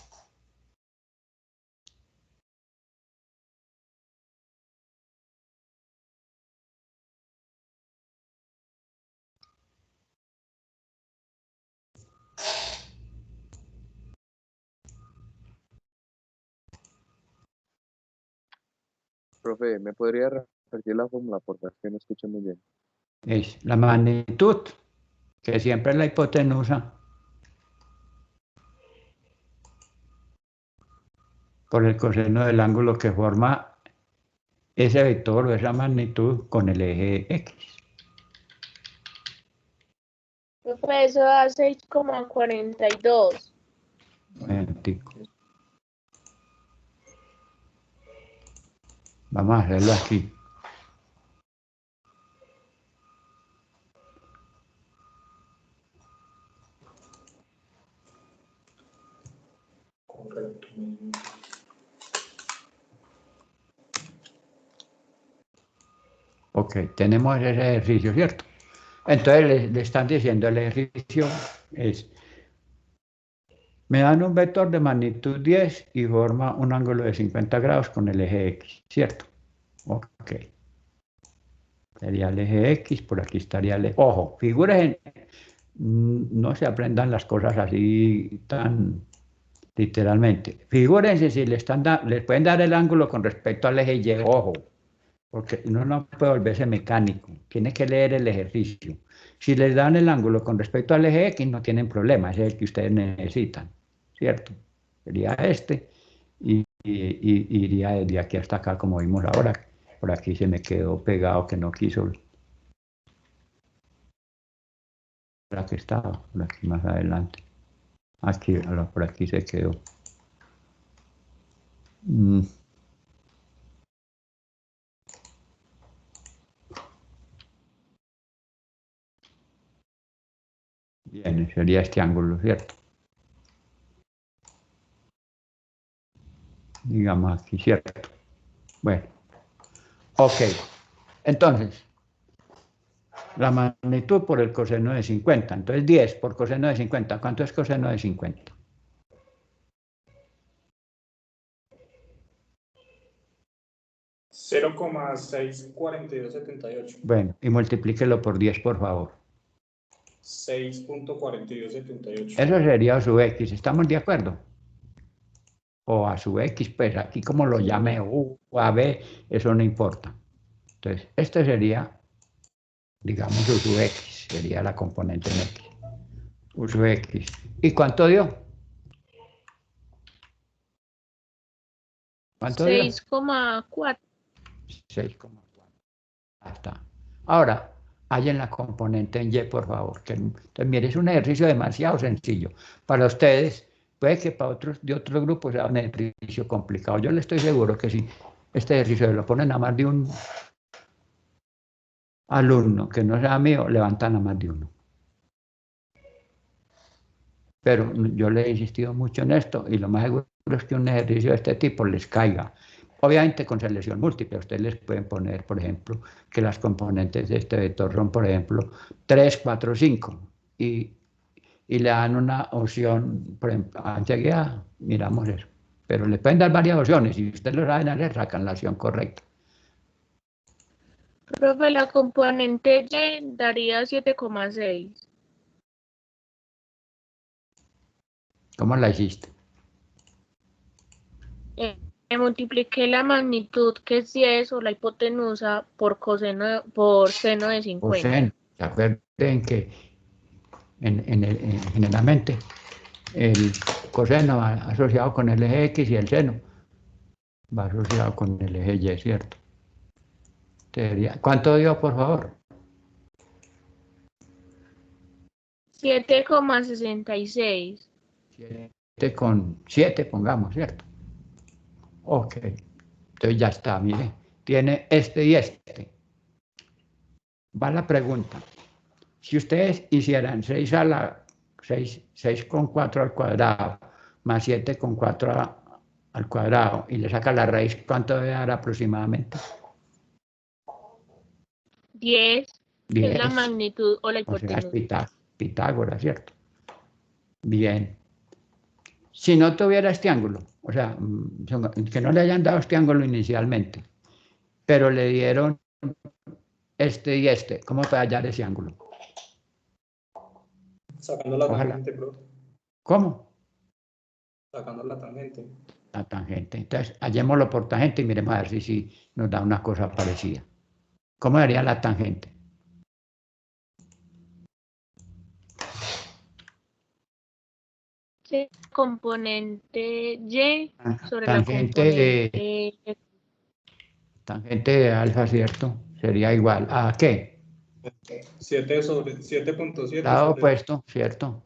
Profe, ¿me podría repetir la fórmula, por favor? Que no escuché muy bien. Es la magnitud, que siempre es la hipotenusa, por el coseno del ángulo que forma ese vector o esa magnitud con el eje X. Eso da 6,42. Momentico. Vamos a hacerlo aquí. Correcto. Ok, tenemos ese ejercicio, ¿cierto? Entonces le están diciendo el ejercicio es, me dan un vector de magnitud 10 y forma un ángulo de 50 grados con el eje X, ¿cierto? Ok. Sería el eje X, por aquí estaría el eje. Ojo, figúrense, no se aprendan las cosas así tan literalmente. Figúrense si les pueden dar el ángulo con respecto al eje Y, ojo, porque uno no puede volverse mecánico, tiene que leer el ejercicio. Si les dan el ángulo con respecto al eje X, no tienen problema, ese es el que ustedes necesitan, ¿cierto? Sería este, y iría desde aquí hasta acá, como vimos ahora. Por aquí se me quedó pegado que no quiso. Por aquí estaba, por aquí más adelante. Aquí, por aquí se quedó. Bien, sería este ángulo, ¿cierto? Digamos aquí, ¿cierto? Bueno, ok. Entonces, la magnitud por el coseno de 50. Entonces, 10 por coseno de 50. ¿Cuánto es coseno de 50? 0,64278. Bueno, y multiplíquelo por 10, por favor. 6.4278. Eso sería a su X. ¿Estamos de acuerdo? O a su X, pues aquí como lo llame U o a B, eso no importa. Entonces, este sería, digamos, U sub X, sería la componente en X. U sub X. ¿Y cuánto dio? ¿Cuánto dio? 6,4. 6,4. Está. Ahora, hay en la componente en Y, por favor. Entonces, mire, es un ejercicio demasiado sencillo. Para ustedes, puede que para otros de otros grupos sea un ejercicio complicado. Yo le estoy seguro que si este ejercicio lo ponen a más de un alumno que no sea mío, levantan a más de uno. Pero yo le he insistido mucho en esto y lo más seguro es que un ejercicio de este tipo les caiga. Obviamente con selección múltiple, ustedes les pueden poner, por ejemplo, que las componentes de este vector son, por ejemplo, 3, 4, 5 y le dan una opción, por ejemplo, enseguida miramos eso. Pero le pueden dar varias opciones y si ustedes lo saben hacer, sacan la opción correcta. Profe, la componente Y daría 7,6. ¿Cómo la hiciste? Multipliqué la magnitud, que es 10, o la hipotenusa, por seno de 50. Coseno. ¿Se acuerdan que generalmente el coseno va asociado con el eje X y el seno va asociado con el eje Y, ¿cierto? ¿Cuánto dio, por favor? 7,66. 7,7 pongamos, ¿cierto? Ok, entonces ya está, mire, tiene este y este. Va la pregunta. Si ustedes hicieran 6,4 al cuadrado más 7,4 al cuadrado y le saca la raíz, ¿cuánto debe dar aproximadamente? 10, que es la 10. magnitud o la O sea, es hipotenusa. Pitágoras, ¿cierto? Bien. Si no tuviera este ángulo, o sea, que no le hayan dado este ángulo inicialmente, pero le dieron este y este, ¿cómo puede hallar ese ángulo? Sacando la Ojalá. tangente, bro. ¿Cómo? Sacando la tangente. La tangente. Entonces, hallémoslo por tangente y miremos a ver si nos da una cosa parecida. ¿Cómo daría la tangente? Sí, componente Y sobre la Tangente componente. tangente de alfa, ¿cierto? Sería igual a ¿qué? 7.7 Lado sobre opuesto, ¿cierto?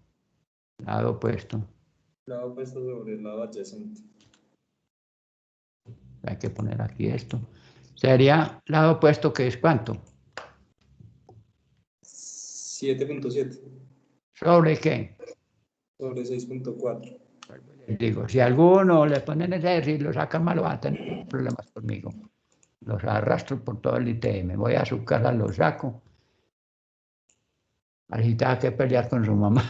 Lado opuesto. el lado opuesto sobre el lado adyacente. Hay que poner aquí esto. Sería lado opuesto, que es ¿cuánto? 7.7 ¿Sobre qué? sobre 6.4. Digo, si alguno le ponen ese ejercicio y lo sacan mal, va a tener problemas conmigo. Los arrastro por todo el ITM. Voy a su casa, los saco. Así tenga que pelear con su mamá.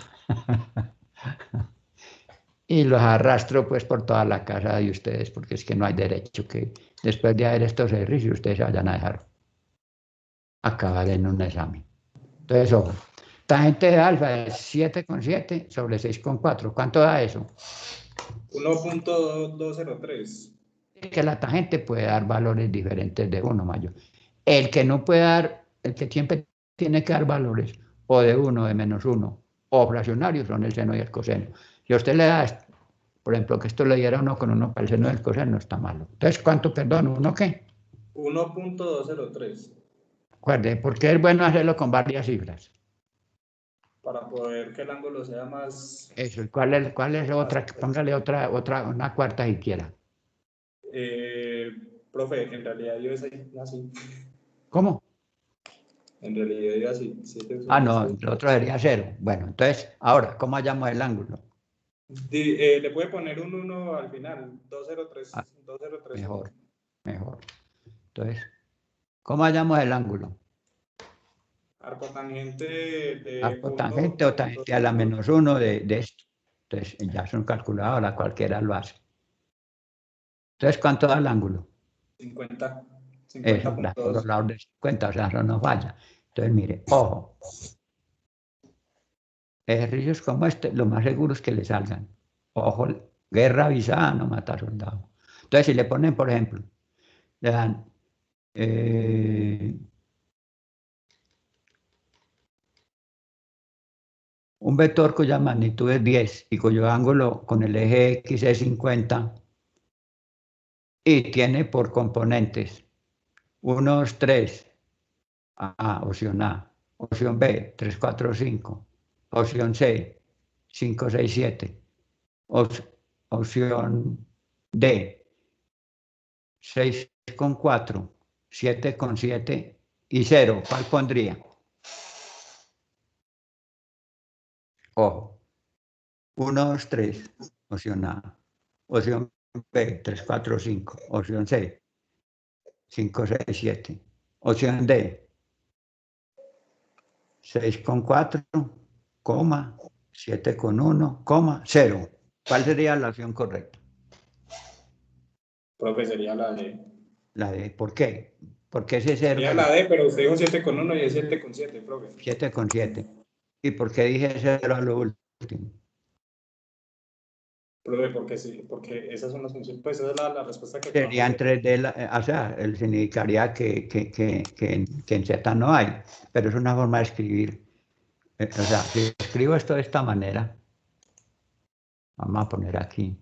Y los arrastro pues por toda la casa de ustedes, porque es que no hay derecho que después de hacer estos ejercicios ustedes se vayan a dejar acabar en un examen. Entonces, ojo, tangente de alfa es 7,7 sobre 6,4. ¿Cuánto da eso? 1.203. que la tangente puede dar valores diferentes de 1 mayor. El que no puede dar, el que siempre tiene que dar valores o de 1, de -1, o fraccionarios son el seno y el coseno. Si usted le da, por ejemplo, que esto le diera 1 con 1 para el seno del coseno, está malo. Entonces, ¿cuánto, perdón? ¿1 qué? 1.203. Recuerde, porque es bueno hacerlo con varias cifras. Para poder que el ángulo sea más... Eso, ¿cuál es otra? Póngale otra, una cuarta si quiera. Profe, en realidad yo es así. ¿Cómo? En realidad yo así. 7, Ah, no, el otro sería 0. Bueno, entonces, ahora, ¿cómo hallamos el ángulo? Le puede poner un 1 al final. 203. Ah, 203. mejor. Entonces, ¿cómo hallamos el ángulo? Arco tangente de Arco punto tangente o tangente a la -1 de esto. Entonces, ya son calculadoras, cualquiera lo hace. Entonces, ¿cuánto da el ángulo? 50. Eso, da por los 50.2. lados de 50, o sea, eso no falla. Entonces, mire, ojo. Ejercicios como este, lo más seguro es que le salgan. Ojo, guerra avisada no mata soldado. Entonces, si le ponen, por ejemplo, le dan un vector cuya magnitud es 10 y cuyo ángulo con el eje X es 50 y tiene por componentes unos 3, opción A, opción B, 3, 4, 5, opción C, 5, 6, 7, opción D, 6,4, 7,7 y 0. ¿Cuál pondría? Ojo. 1, 2, 3, opción A. Opción B, 3, 4, 5. Opción C, 5, 6, 7. Opción D, 6,4, 7,1, 0. ¿Cuál sería la opción correcta? Profe, sería la D. La D. ¿Por qué? Porque ese 0 Sería la D, pero usted dijo 7,1 y es 7,7, profe. 7,7. ¿Y por qué dije 0 a lo último? Profe, porque sí, porque esas son las funciones. Pues esa es la respuesta que Serían acabamos de... 3D, o sea, él significaría que en Z no hay, pero es una forma de escribir. O sea, si escribo esto de esta manera, vamos a poner aquí.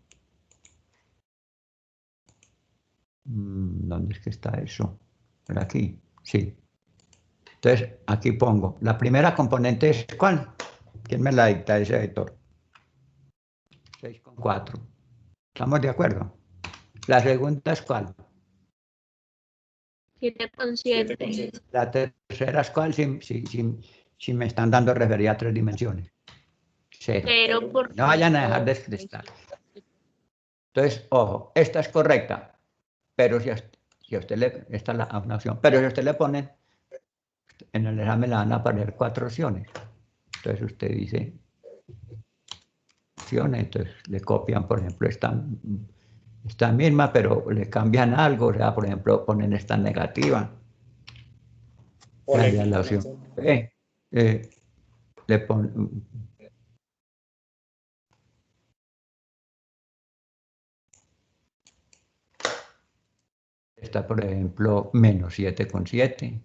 ¿Dónde es que está eso? ¿Por aquí? Sí. Entonces, aquí pongo. La primera componente es ¿cuál? ¿Quién me la dicta ese vector? 6,4. ¿Estamos de acuerdo? La segunda es ¿cuál? 7,7. 7,7. La tercera es ¿cuál? Si me están dando referida a 3 dimensiones. 0. 0 por No vayan a dejar de estar. Entonces, ojo, esta es correcta, pero si a usted le, esta es una opción, pero si a usted le ponen, en el examen le van a aparecer 4 opciones. Entonces usted dice opciones, entonces le copian, por ejemplo, esta misma, pero le cambian algo, o sea, por ejemplo, ponen esta negativa. Sería la opción B. Le ponen... Está, por ejemplo, -7,7.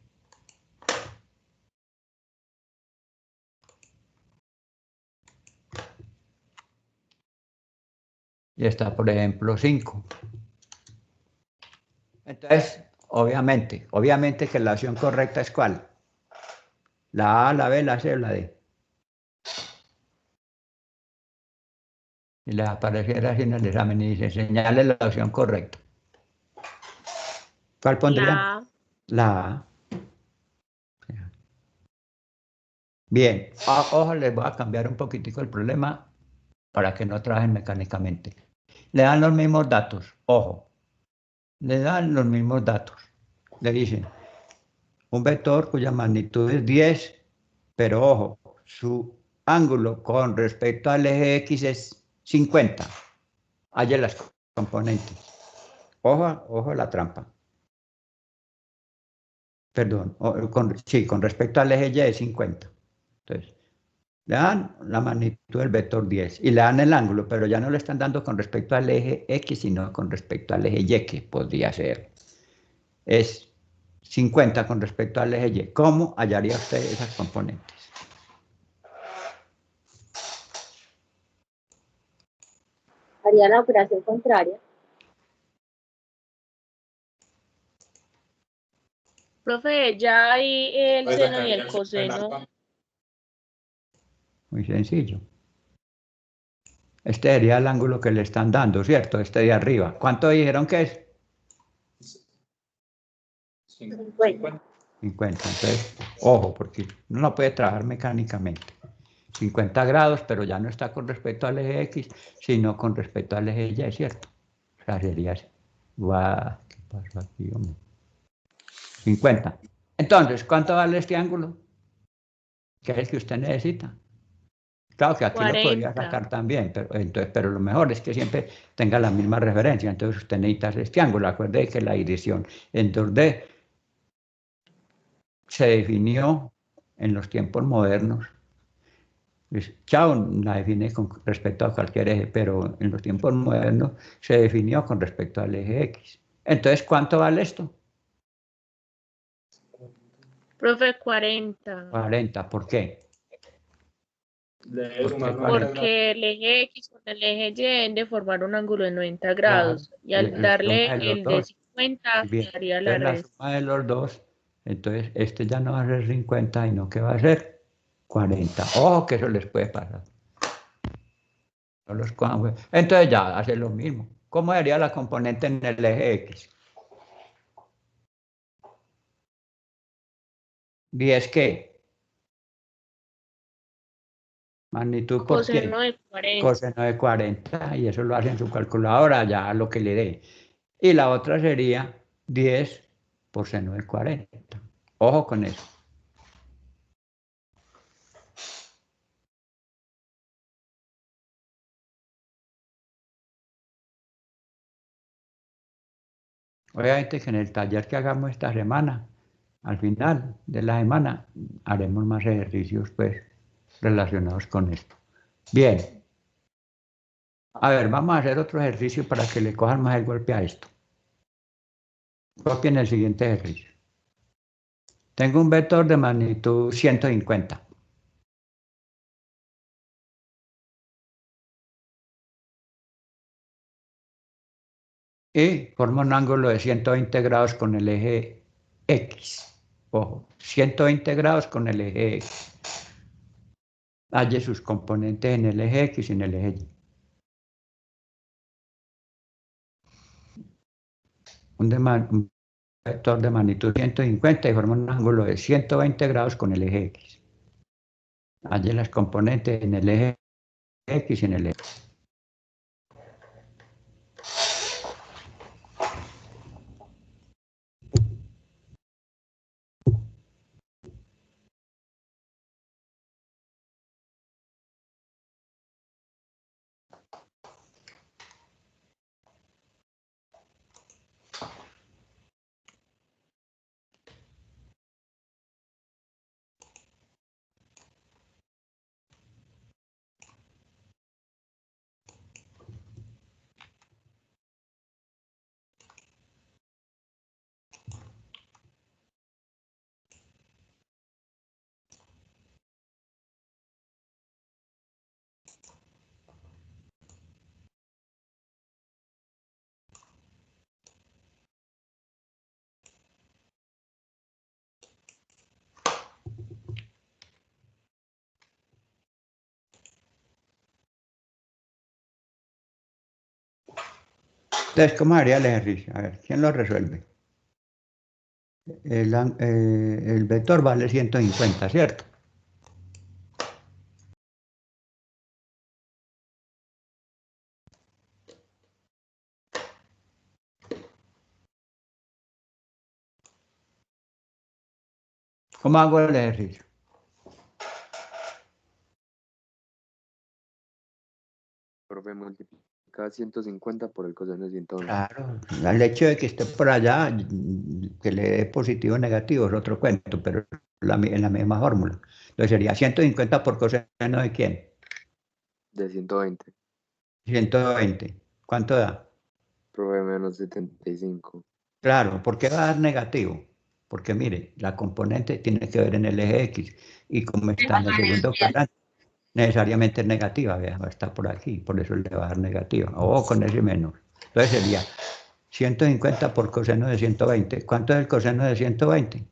Y está, por ejemplo, 5. Entonces, obviamente que la opción correcta es ¿cuál? La A, la B, la C o la D. Si les apareciera así en el examen y dice, señale la opción correcta. ¿Cuál pondrían? La A. La A. Bien, ojo, les voy a cambiar un poquitico el problema para que no trabajen mecánicamente. Le dan los mismos datos, ojo, le dan los mismos datos. Le dicen, un vector cuya magnitud es 10, pero ojo, su ángulo con respecto al eje X es 50. Halle las componentes. Ojo la trampa. Perdón, sí, con respecto al eje Y es 50. Entonces, Le dan la magnitud del vector 10 y le dan el ángulo, pero ya no le están dando con respecto al eje X, sino con respecto al eje Y, que podría ser. Es 50 con respecto al eje Y. ¿Cómo hallaría usted esas componentes? Haría la operación contraria. Profe, ya ahí el Pues seno y sacaría el el seno coseno. Muy sencillo. Este sería el ángulo que le están dando, ¿cierto? Este de arriba. ¿Cuánto dijeron que es? 50. 50. Entonces, ojo, porque uno no puede trabajar mecánicamente. 50 grados, pero ya no está con respecto al eje X, sino con respecto al eje Y, ¿cierto? O sea, sería así. Guau, ¿qué pasó aquí, hombre? 50. Entonces, ¿cuánto vale este ángulo? ¿Qué es el que usted necesita? Claro que aquí lo podría 40. sacar también, pero lo mejor es que siempre tenga la misma referencia. Entonces usted necesita este ángulo. Acuerde que la dirección en 2D se definió en los tiempos modernos. Pues, Chao la define con respecto a cualquier eje, pero en los tiempos modernos se definió con respecto al eje X. Entonces, ¿cuánto vale esto? Profe, 40. 40. ¿Por qué? Debe ¿Por sumar qué 90 40? grados. Porque el eje X con el eje Y deben de formar un ángulo de 90 Claro, grados. Y al la suma darle de los el de dos. 50, Bien, daría la entonces la resta. suma de los dos, entonces este ya no va a ser 50, sino que va a ser 40. Ojo que eso les puede pasar. No los cojan, güey. Entonces ya hace lo mismo. ¿Cómo sería la componente en el eje X? 10 ¿qué? Magnitud por Coseno tiempo. de 40. Coseno de 40 y eso lo hace en su calculadora ya lo que le dé. Y la otra sería 10 por seno de 40. Ojo con eso. Obviamente que en el taller que hagamos esta semana, al final de la semana, haremos más ejercicios pues relacionados con esto. Bien. A ver, vamos a hacer otro ejercicio para que le cojan más el golpe a esto. Copien el siguiente ejercicio. Tengo un vector de magnitud 150. Y forma un ángulo de 120 grados con el eje X. Ojo, 120 grados con el eje X. Halle sus componentes en el eje X y en el eje Y. Un vector de magnitud 150 y forma un ángulo de 120 grados con el eje X. Halle las componentes en el eje X y en el eje Y. Entonces, ¿cómo haría el ejercicio? A ver, ¿quién lo resuelve? El vector vale 150, ¿cierto? ¿Cómo hago el ejercicio? Profe, multiplica 150 por el coseno de 120. Claro, el hecho de que esté por allá, que le dé positivo o negativo es otro cuento, pero en la misma fórmula. Entonces sería 150 por coseno de ¿quién? De 120. 120. ¿Cuánto da? Profe, menos 75. Claro, ¿por qué va a dar negativo? Porque mire, la componente tiene que ver en el eje X y como está en el segundo cuadrante, necesariamente es negativa, vea, va a estar por aquí, por eso le va a dar negativa. O con ese menos. Entonces sería 150 por coseno de 120. ¿Cuánto es el coseno de 120?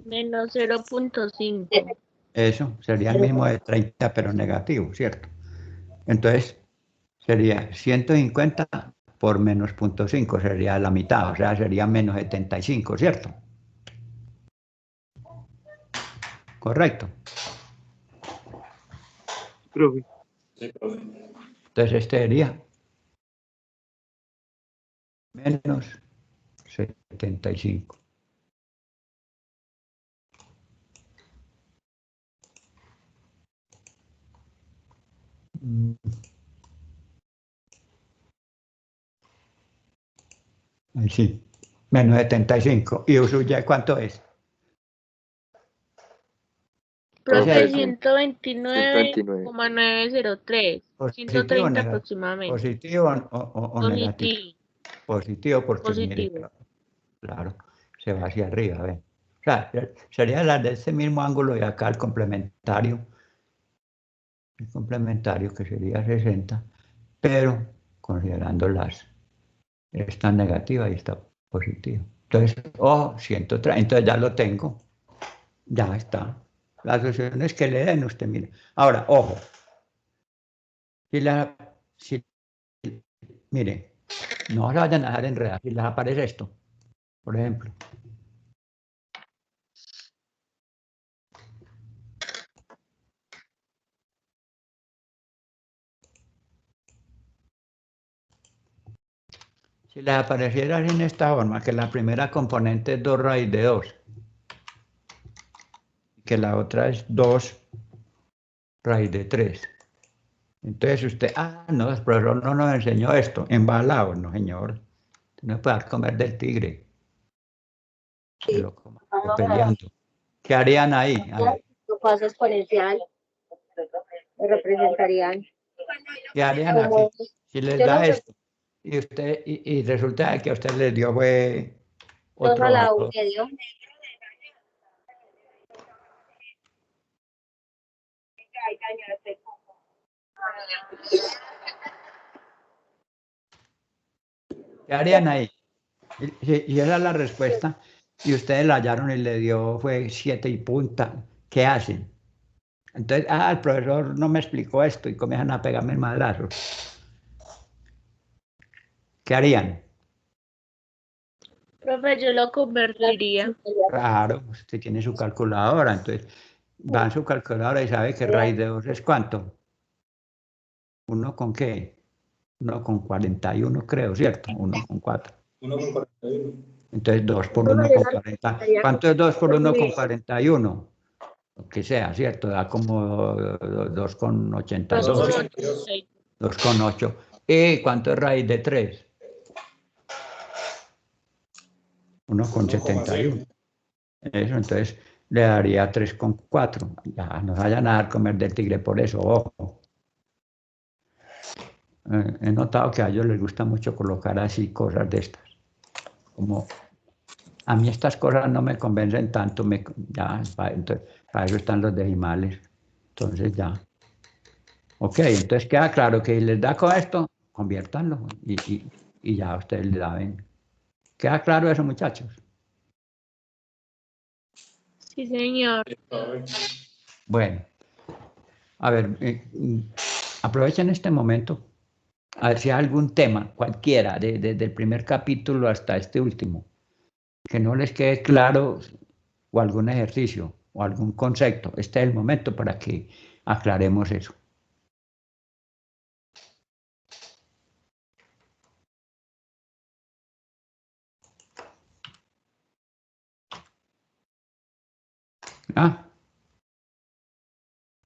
Menos 0.5. Eso sería el mismo de 30, pero negativo, ¿cierto? Entonces sería 150 por menos 0.5, sería la mitad, o sea, sería menos 75, ¿cierto? Correcto. Profe. Sí, profe. Entonces este sería menos 75. Ahí sí, menos 75. ¿Y Usuya cuánto es? Profe, Ese es 129,903. positivo o 130 negativo. aproximadamente. Positivo o negativo. Positivo. Positivo porque mire, Positivo. claro, se va hacia arriba, ¿ve? O sea, sería la de este mismo ángulo y acá el complementario que sería 60, pero considerando esta negativa y esta positiva. Entonces, 130, entonces ya lo tengo, ya está. Las opciones que le den usted, mire. Ahora, ojo, si mire, no se vayan a dejar enredar, si les aparece esto, por ejemplo. Si les apareciera en esta forma, que la primera componente es 2 raíz de 2, que la otra es 2 raíz de 3. Entonces usted, no, el profesor no nos enseñó esto, embalado, no señor, usted no puede comer del tigre, se lo coma peleando. ¿Qué harían ahí? A ver, Su paso exponencial lo representarían ¿qué harían como, aquí? Si les yo lo da veo esto y usted y resulta que a usted les dio fue 2 a otro la valor. medio. ¿Qué harían ahí? Y esa es la respuesta. Y ustedes la hallaron y le dio fue 7 y punta. ¿Qué hacen? Entonces, el profesor no me explicó esto y comienzan a pegarme el madrazo. ¿Qué harían? Profe, yo lo convertiría. Claro, usted tiene su calculadora, entonces va en su calculadora y sabe que raíz de 2 es ¿cuánto? ¿Uno con qué? 1,41 creo, ¿cierto? 1,4. 1,41. Entonces 2 por 1,40. ¿Cuánto es 2 por 1,41? Lo que sea, ¿cierto? Da como 2,82, 2,86. 2,8. ¿Y cuánto es raíz de 3? 1,71. Eso, entonces le daría 3,4. Ya, no vayan a dar comer del tigre por eso, ojo. He notado que a ellos les gusta mucho colocar así cosas de estas. Como a mí estas cosas no me convencen tanto, entonces, para eso están los decimales. Entonces ya. Ok, entonces queda claro que les da con esto, conviértanlo y ya ustedes le dan. ¿Queda claro eso, muchachos? Sí, señor. Sí, profe. Bueno, a ver, aprovechen este momento a ver si hay algún tema, cualquiera, desde el primer capítulo hasta este último, que no les quede claro o algún ejercicio o algún concepto. Este es el momento para que aclaremos eso.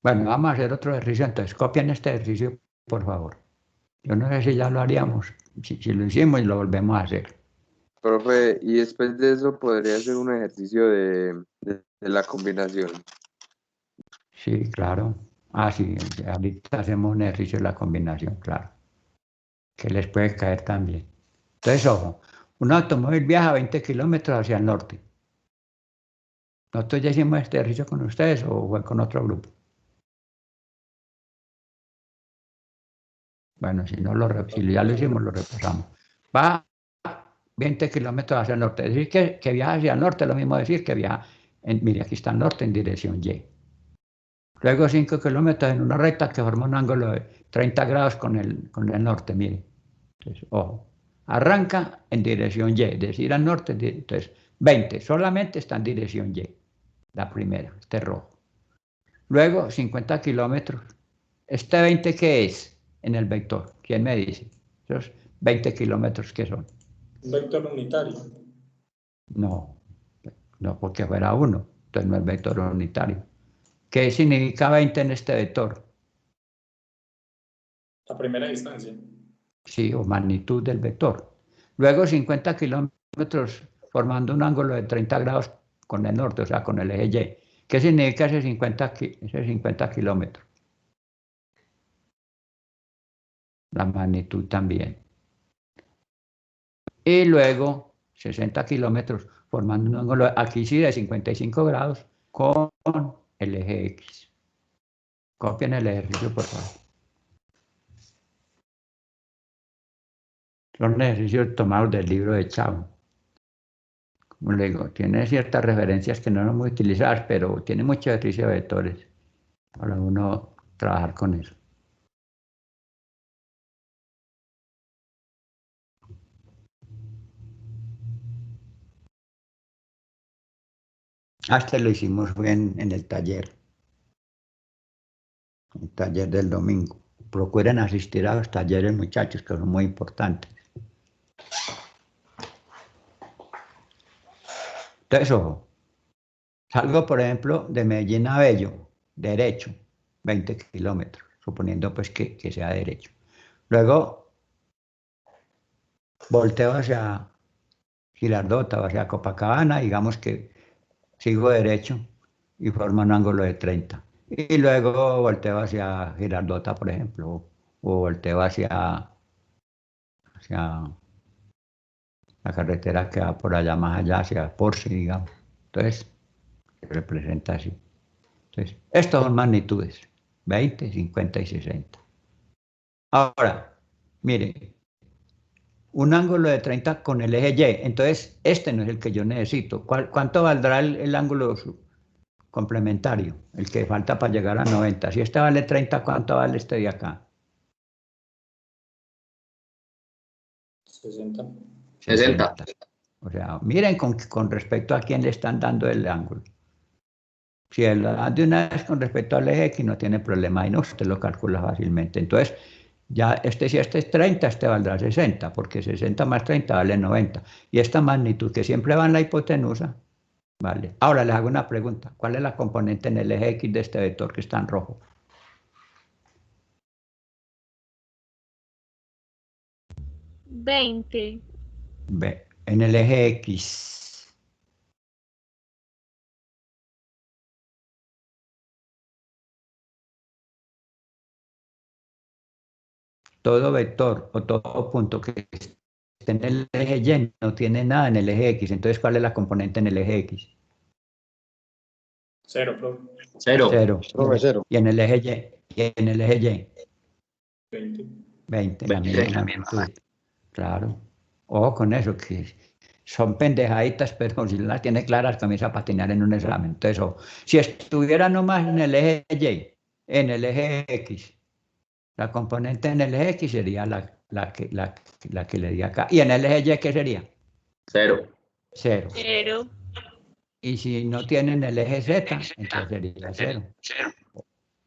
Bueno, vamos a hacer otro ejercicio, entonces copien este ejercicio, por favor. Yo no sé si ya lo haríamos, si lo hicimos y lo volvemos a hacer. Profe, y después de eso podría hacer un ejercicio de la combinación. Sí, claro. Ah, sí, ahorita hacemos un ejercicio de la combinación, claro, que les puede caer también. Entonces, ojo, un automóvil viaja 20 kilómetros hacia el norte. ¿Nosotros ya hicimos este ejercicio con ustedes o fue con otro grupo? Bueno, si, no si ya lo hicimos, lo repasamos. Va 20 kilómetros hacia el norte. Decir que viaja hacia el norte es lo mismo decir que viaja, mire, aquí está el norte en dirección Y. Luego 5 kilómetros en una recta que forma un ángulo de 30 grados con el norte, mire. Entonces, ojo, arranca en dirección Y, es decir, al norte, entonces 20, solamente está en dirección Y, la primera, este rojo. Luego 50 kilómetros. ¿Este 20 qué es en el vector? ¿Quién me dice? Esos 20 kilómetros, ¿qué son? Un vector unitario. No, no porque fuera uno, entonces no es vector unitario. ¿Qué significa 20 en este vector? La primera distancia. Sí, o magnitud del vector. Luego 50 kilómetros formando un ángulo de 30 grados con el norte, o sea, con el eje Y. ¿Qué significa ese 50 kilómetros? La magnitud también. Y luego 60 kilómetros formando un ángulo, aquí sí, de 55 grados con el eje X. Copien el ejercicio, por favor. Son ejercicios tomados del libro de Chao. Como le digo, tiene ciertas referencias que no son muy utilizadas, pero tiene mucho ejercicio de vectores para uno trabajar con eso. Hasta lo hicimos fue en el taller del domingo. Procuren asistir a los talleres, muchachos, que son muy importantes. Entonces, ojo, salgo, por ejemplo, de Medellín a Bello, derecho, 20 kilómetros, suponiendo pues que sea derecho. Luego volteo hacia Girardota o hacia Copacabana, digamos que sigo derecho y forma un ángulo de 30. Y luego volteo hacia Girardota, por ejemplo, o volteo hacia la carretera que va por allá más allá, hacia Porce, digamos. Entonces, se representa así. Entonces, estas son magnitudes, 20, 50 y 60. Ahora, mire, un ángulo de 30 con el eje Y, entonces este no es el que yo necesito. ¿Cuánto valdrá el ángulo complementario? El que falta para llegar a 90. Si este vale 30, ¿cuánto vale este de acá? 60. 60. O sea, miren con respecto a quién le están dando el ángulo. Si él lo da de una vez con respecto al eje X, no tiene problema y no, usted lo calcula fácilmente. Entonces, ya si este es 30, este valdrá 60, porque 60 más 30 vale 90. Y esta magnitud que siempre va en la hipotenusa, vale. Ahora les hago una pregunta. ¿Cuál es la componente en el eje X de este vector que está en rojo? 20. Ve, en el eje X. Todo vector o todo punto que esté en el eje Y no tiene nada en el eje X. Entonces, ¿cuál es la componente en el eje X? 0, profe. Cero. Profe, cero. Y en el eje Y, y en el eje Y, 20. 20, la misma magnitud. Claro. Ojo con eso, que son pendejaditas, pero si las tiene claras comienza a patinar en un examen. Entonces, ojo, si estuviera nomás en el eje Y, en el eje X, la componente en el eje X sería la que le di acá. ¿Y en el eje Y qué sería? 0. 0. 0. Y si no tienen el eje Z, entonces sería 0.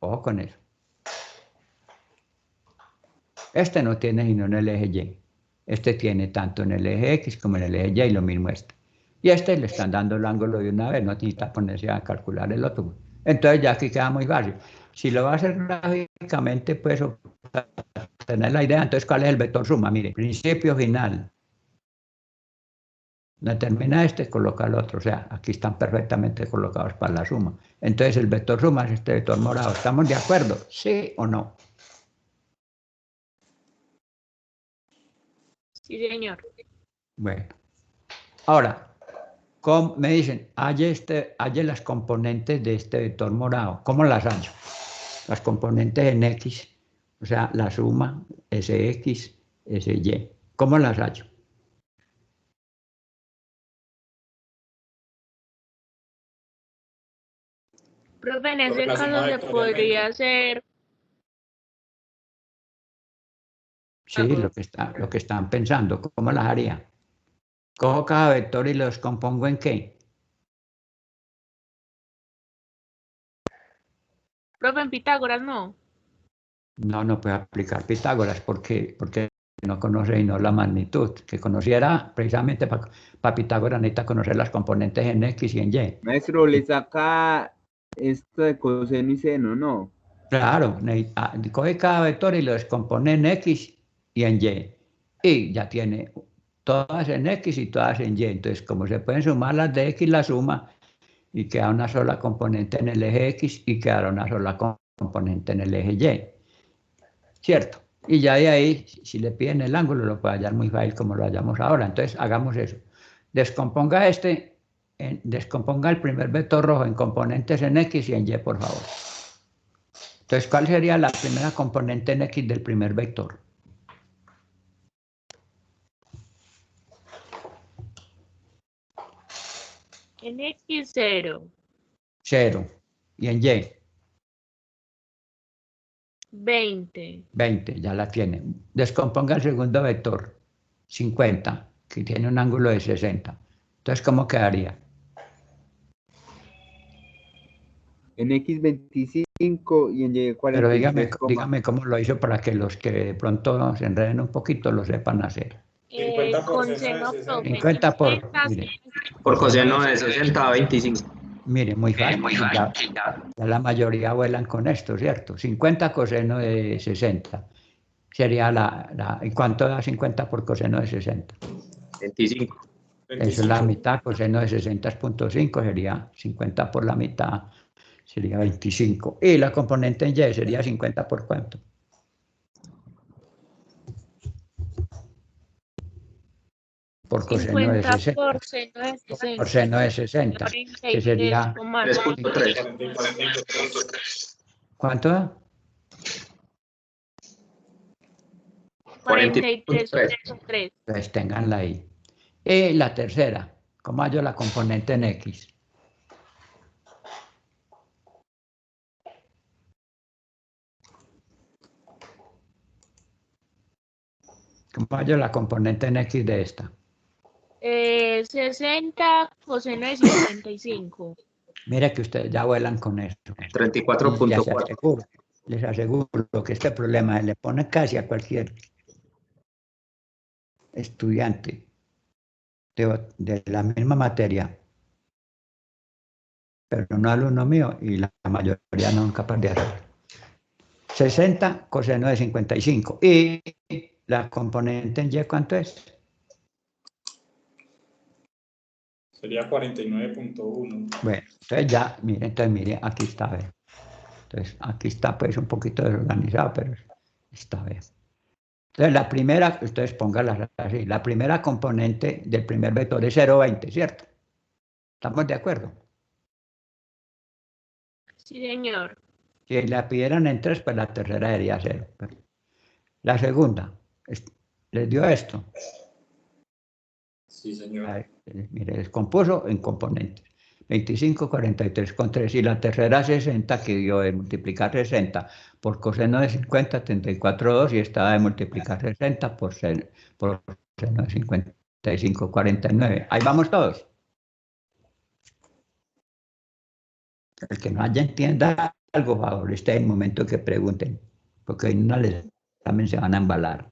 Ojo con eso. Este no tiene sino en el eje Y. Este tiene tanto en el eje X como en el eje Y, y lo mismo este. Y a este le están dando el ángulo de una vez, no necesita ponerse a calcular el otro. Entonces ya aquí queda muy fácil. Si lo va a hacer gráficamente, pues tener la idea, entonces ¿cuál es el vector suma? Mire, principio, final. Donde termina este, coloca el otro. O sea, aquí están perfectamente colocados para la suma. Entonces el vector suma es este vector morado. ¿Estamos de acuerdo? ¿Sí o no? Sí, señor. Bueno. Ahora, me dicen, halle las componentes de este vector morado. ¿Cómo las hallo? Las componentes en X, o sea, la suma Sx, Sy. ¿Cómo las hallo? Profe, en Sobre ese la caso suma se podría vectorialmente. hacer. Sí, lo que están pensando. ¿Cómo las haría? Cojo cada vector y los compongo ¿en qué? Profe, en Pitágoras no. No puede aplicar Pitágoras porque no conoce y no la magnitud. Que conociera precisamente para Pitágoras necesita conocer las componentes en X y en Y. Maestro, le saca esto de coseno y seno, ¿no? Claro, coge cada vector y lo descompone en X y en Y. Y ya tiene todas en X y todas en Y. Entonces, como se pueden sumar las de X, la suma y queda una sola componente en el eje X y quedará una sola componente en el eje Y. ¿Cierto? Y ya de ahí, si le piden el ángulo, lo puede hallar muy fácil como lo hallamos ahora. Entonces, hagamos eso. Descomponga descomponga el primer vector rojo en componentes en X y en Y, por favor. Entonces, ¿cuál sería la primera componente en X del primer vector? En X 0, 0. Y en Y, 20. 20, ya la tiene. Descomponga el segundo vector, 50, que tiene un ángulo de 60. Entonces, ¿cómo quedaría? En X 25 y en Y Pero 43, dígame cómo lo hizo para que los que de pronto se enreden un poquito lo sepan hacer. 50 por Con seno de seno, profe. 50 por, 50, mire, Por coseno de 60 a 25. mire, muy fácil, ya la mayoría vuelan con esto, ¿cierto? 50 coseno de 60 sería ¿y cuánto da 50 por coseno de 60? 25. Eso es la 25. mitad, coseno de 60 es 0.5, sería 50 por la mitad, sería 25. Y la componente en Y sería 50 por cuánto. Por coseno de 50 60, por seno de 60. por seno de 60, que sería, 3.3. 43.3. ¿cuánto da? 43.3. 43.3. Pues tenganla ahí. Y la tercera, ¿cómo hallo la componente en X? ¿Cómo hallo la componente en X de esta? 60 coseno de 55. Mire que ustedes ya vuelan con esto. Y 34.4. les aseguro que este problema le pone casi a cualquier estudiante de la misma materia, pero no alumno mío, y la mayoría no son capaces de hacerlo. 60 coseno de 55. ¿Y la componente en Y cuánto es? Sería 49.1. Bueno, entonces mire, aquí está, ¿ve? Entonces, aquí está pues un poquito desorganizado, pero está bien. Entonces, la primera, ustedes pónganla así, la primera componente del primer vector es 0,20, ¿cierto? ¿Estamos de acuerdo? Sí, señor. Si la pidieran en 3, pues la tercera sería 0. La segunda, les dio esto. Sí, señor. Mire, descompuso en componentes. 25, 43 con 3. Y la tercera 60, que dio de multiplicar 60 por coseno de 50, 34,2. Y esta de multiplicar 60 por seno de 55, 49. Ahí vamos todos. El que no haya entienda algo, por favor, este es el momento que pregunten. Porque en una les también se van a embalar.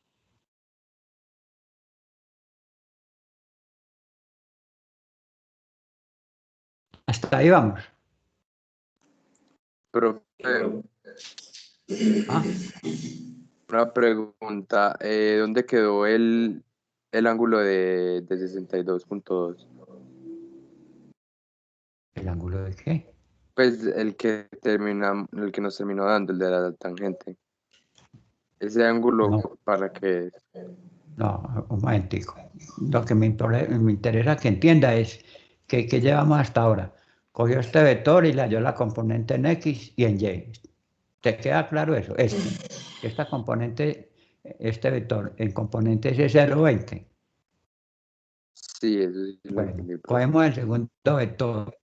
Hasta ahí vamos. Profe, ¿Ah? una pregunta. ¿Dónde quedó el el ángulo de 62.2. ¿El ángulo de qué? Pues el que nos terminó dando, el de la tangente. Ese ángulo, No. ¿para qué es? No, un momentico. Lo que me interesa que entienda es que llevamos hasta ahora. Cogió este vector y le halló la componente en X y en Y. ¿Te queda claro eso? Esta componente, este vector en componentes es 0,20. Sí, eso sí lo Bueno, entendí, profe. cogemos el segundo vector,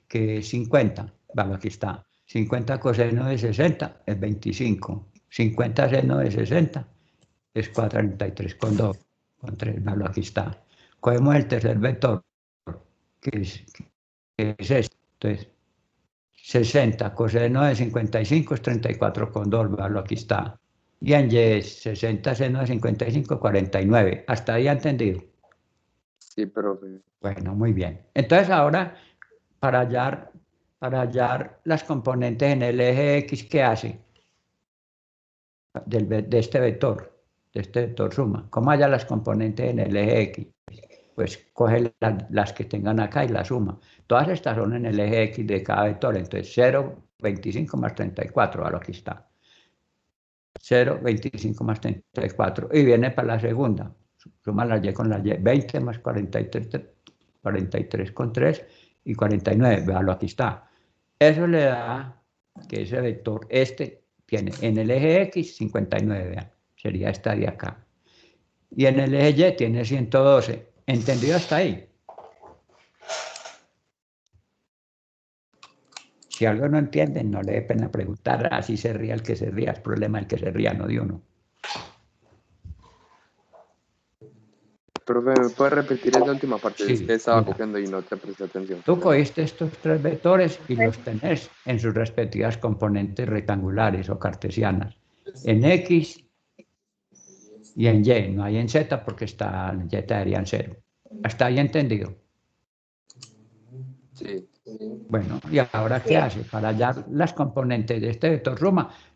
que es 50. Vale, aquí está. 50 coseno de 60 es 25. 50 seno de 60 es 43,2. Con 3, vale, aquí está. Cogemos el tercer vector, que es este. Entonces, 60 coseno de 55 es 34,2, vale, aquí está. Y en Y es 60 seno de 55, 49. ¿Hasta ahí ha entendido? Sí, profe. Bueno, muy bien. Entonces ahora, para hallar las componentes en el eje X, ¿qué hace? De este vector suma. ¿Cómo halla las componentes en el eje X? Pues coge las que tengan acá y la suma. Todas estas son en el eje X de cada vector. Entonces 0, 25 más 34, ahora aquí está. 0, 25 más 34. Y viene para la segunda. Suma la Y con la Y. 20 más 43 con 3 y 49. Véalo, aquí está. Eso le da que ese vector tiene en el eje X 59, vean, sería esta de acá. Y en el eje Y tiene 112. ¿Entendido hasta ahí? Si algo no entienden, no le dé pena preguntar. Así se ría el que se ría. Es problema el que se ría, no de uno. Profe, ¿me puede repetir esa última parte? Es Sí, que estaba mira. copiando y no te presté atención. Tú cogiste estos tres vectores y los tenés en sus respectivas componentes rectangulares o cartesianas. En X y en Y. No hay en Z porque en Y darían 0. ¿Hasta ahí entendido? Sí. Bueno, ¿y ahora qué hace? Para hallar las componentes de este vector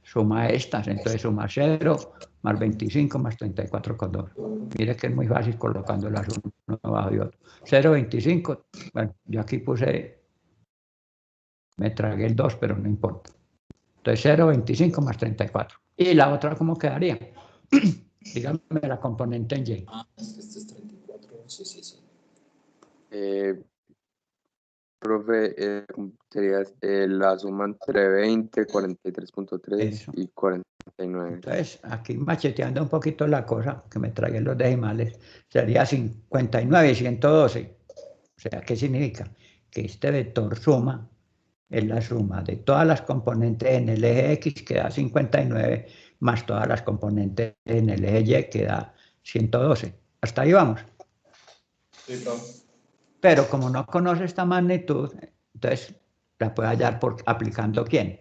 suma estas. Entonces suma 0 más 25 más 34,2. Mire que es muy fácil colocándolas uno abajo y otro. 0, 25. Bueno, yo aquí me tragué el 2, pero no importa. Entonces 0, 25 más 34. ¿Y la otra cómo quedaría? Dígame la componente en Y. Ah, es que este es 34. Sí, sí, sí. Profe, sería la suma entre 20, 43.3 Eso. y 49. Entonces, aquí macheteando un poquito la cosa, que me traigan los decimales, sería 59 y 112. O sea, ¿qué significa? Que este vector suma es la suma de todas las componentes en el eje X, que da 59, más todas las componentes en el eje Y, que da 112. Hasta ahí vamos. Sí, profe. Pero como no conoce esta magnitud, entonces la puede hallar aplicando ¿quién?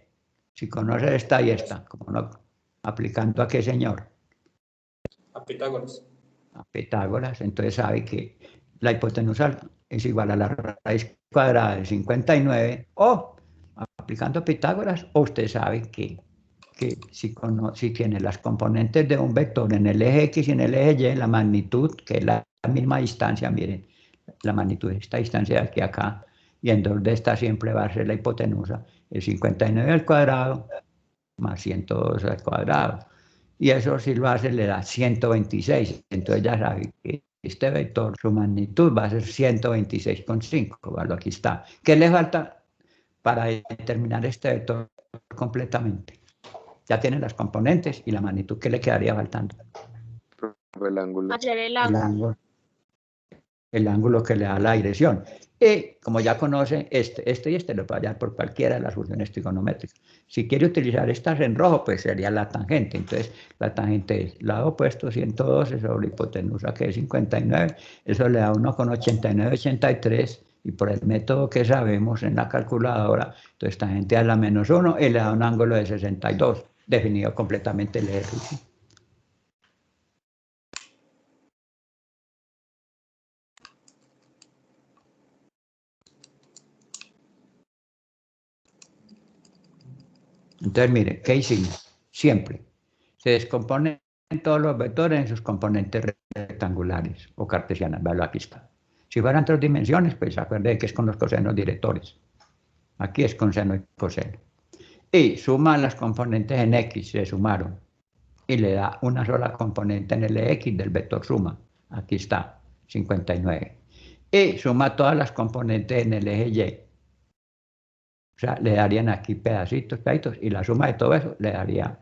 Si conoce esta y esta, como no, aplicando a qué señor, A Pitágoras. a Pitágoras, entonces sabe que la hipotenusa es igual a la raíz cuadrada de 59, o aplicando Pitágoras, o usted sabe que si tiene las componentes de un vector en el eje X y en el eje Y, la magnitud, que es la misma distancia, miren, la magnitud de esta distancia de aquí a acá, y en 2 de estas siempre va a ser la hipotenusa, el 59 al cuadrado más 102 al cuadrado. Y eso si lo hace le da 126. Entonces ya sabe que este vector, su magnitud va a ser 126,5. ¿Vale? Aquí está. ¿Qué le falta para determinar este vector completamente? Ya tiene las componentes y la magnitud. ¿Qué le quedaría faltando? Profe, el ángulo. Hacer el El ángulo. ángulo que le da la dirección. Y como ya conoce, este y este lo puede hallar por cualquiera de las funciones trigonométricas. Si quiere utilizar estas en rojo, pues sería la tangente. Entonces, la tangente es lado opuesto 112 sobre hipotenusa, que es 59. Eso le da 1,8983. Y por el método que sabemos en la calculadora, entonces tangente a la menos 1 y le da un ángulo de 62, definido completamente el ejercicio. Entonces, mire, ¿qué hicimos? Siempre se descompone todos los vectores en sus componentes rectangulares o cartesianas. Véalo, aquí está. Si fueran 3 dimensiones, pues acuérdense que es con los cosenos directores. Aquí es con seno y coseno. Y suma las componentes en X, se sumaron. Y le da una sola componente en el X del vector suma. Aquí está, 59. Y suma todas las componentes en el eje Y. O sea, le darían aquí pedacitos, y la suma de todo eso le daría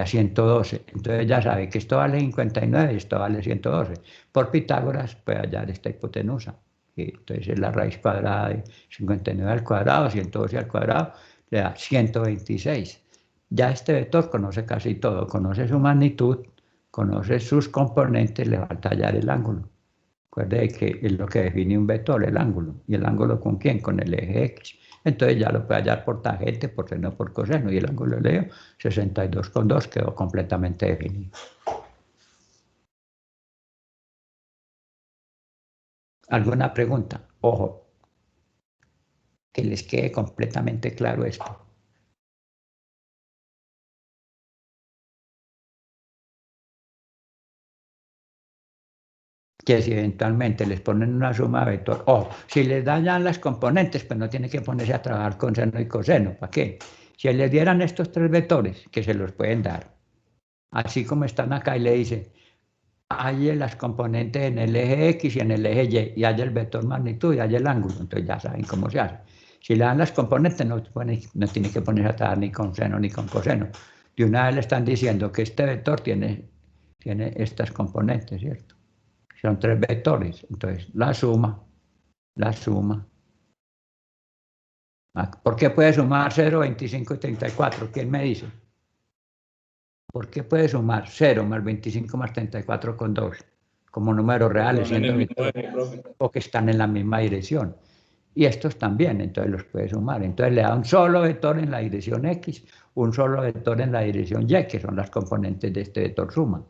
112. Entonces ya sabe que esto vale 59 y esto vale 112. Por Pitágoras puede hallar esta hipotenusa. Y entonces es la raíz cuadrada de 59 al cuadrado, 112 al cuadrado, le da 126. Ya este vector conoce casi todo, conoce su magnitud, conoce sus componentes, le falta hallar el ángulo. Recuerde que es lo que define un vector, el ángulo. ¿Y el ángulo con quién? Con el eje X. Entonces ya lo puede hallar por tangente, por seno, por coseno. Y el ángulo de Leo, 62,2, quedó completamente definido. ¿Alguna pregunta? Ojo, que les quede completamente claro esto. Que si eventualmente les ponen una suma vector, o si les dan ya las componentes, pues no tiene que ponerse a trabajar con seno y coseno. ¿Para qué? Si les dieran estos 3 vectores, que se los pueden dar, así como están acá, y le dice, hay las componentes en el eje X y en el eje Y, y hay el vector magnitud y hay el ángulo, entonces ya saben cómo se hace. Si le dan las componentes, no tiene que ponerse a trabajar ni con seno ni con coseno. De una vez le están diciendo que este vector tiene estas componentes, ¿cierto? Son 3 vectores, entonces la suma. ¿Por qué puede sumar 0, 25 y 34? ¿Quién me dice? ¿Por qué puede sumar 0 más 25 más 34 con 2? Como números reales, siendo o que están en la misma dirección. Y estos también, entonces los puede sumar. Entonces le da un solo vector en la dirección X, un solo vector en la dirección Y, que son las componentes de este vector suma.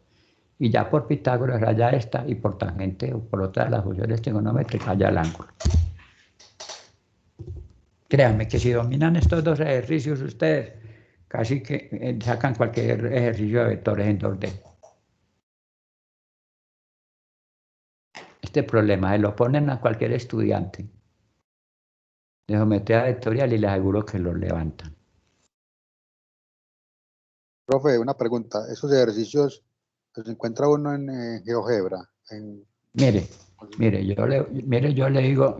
Y ya por Pitágoras haya esta, y por tangente o por otra de las funciones trigonométricas haya el ángulo. Créanme que si dominan estos 2 ejercicios ustedes, casi que sacan cualquier ejercicio de vectores en 2D. Este problema se lo ponen a cualquier estudiante de geometría vectorial y les aseguro que lo levantan. Profe, una pregunta. ¿Esos ejercicios los encuentra uno en GeoGebra? Mire, yo le digo,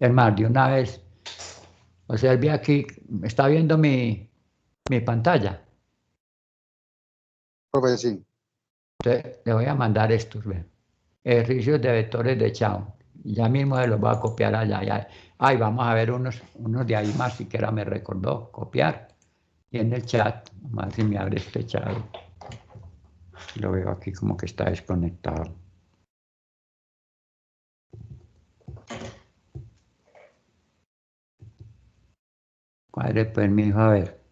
es más, de una vez, observe aquí, ¿está viendo mi pantalla? Profe, sí. Entonces, le voy a mandar estos, vean. Ejercicios de vectores de Chao. Ya mismo se los voy a copiar allá. Ay, vamos a ver unos de ahí más, siquiera me recordó copiar. Y en el chat, vamos a ver si me abre este chat. Lo veo aquí como que está desconectado. Cuadre, pues, mi hijo, a ver.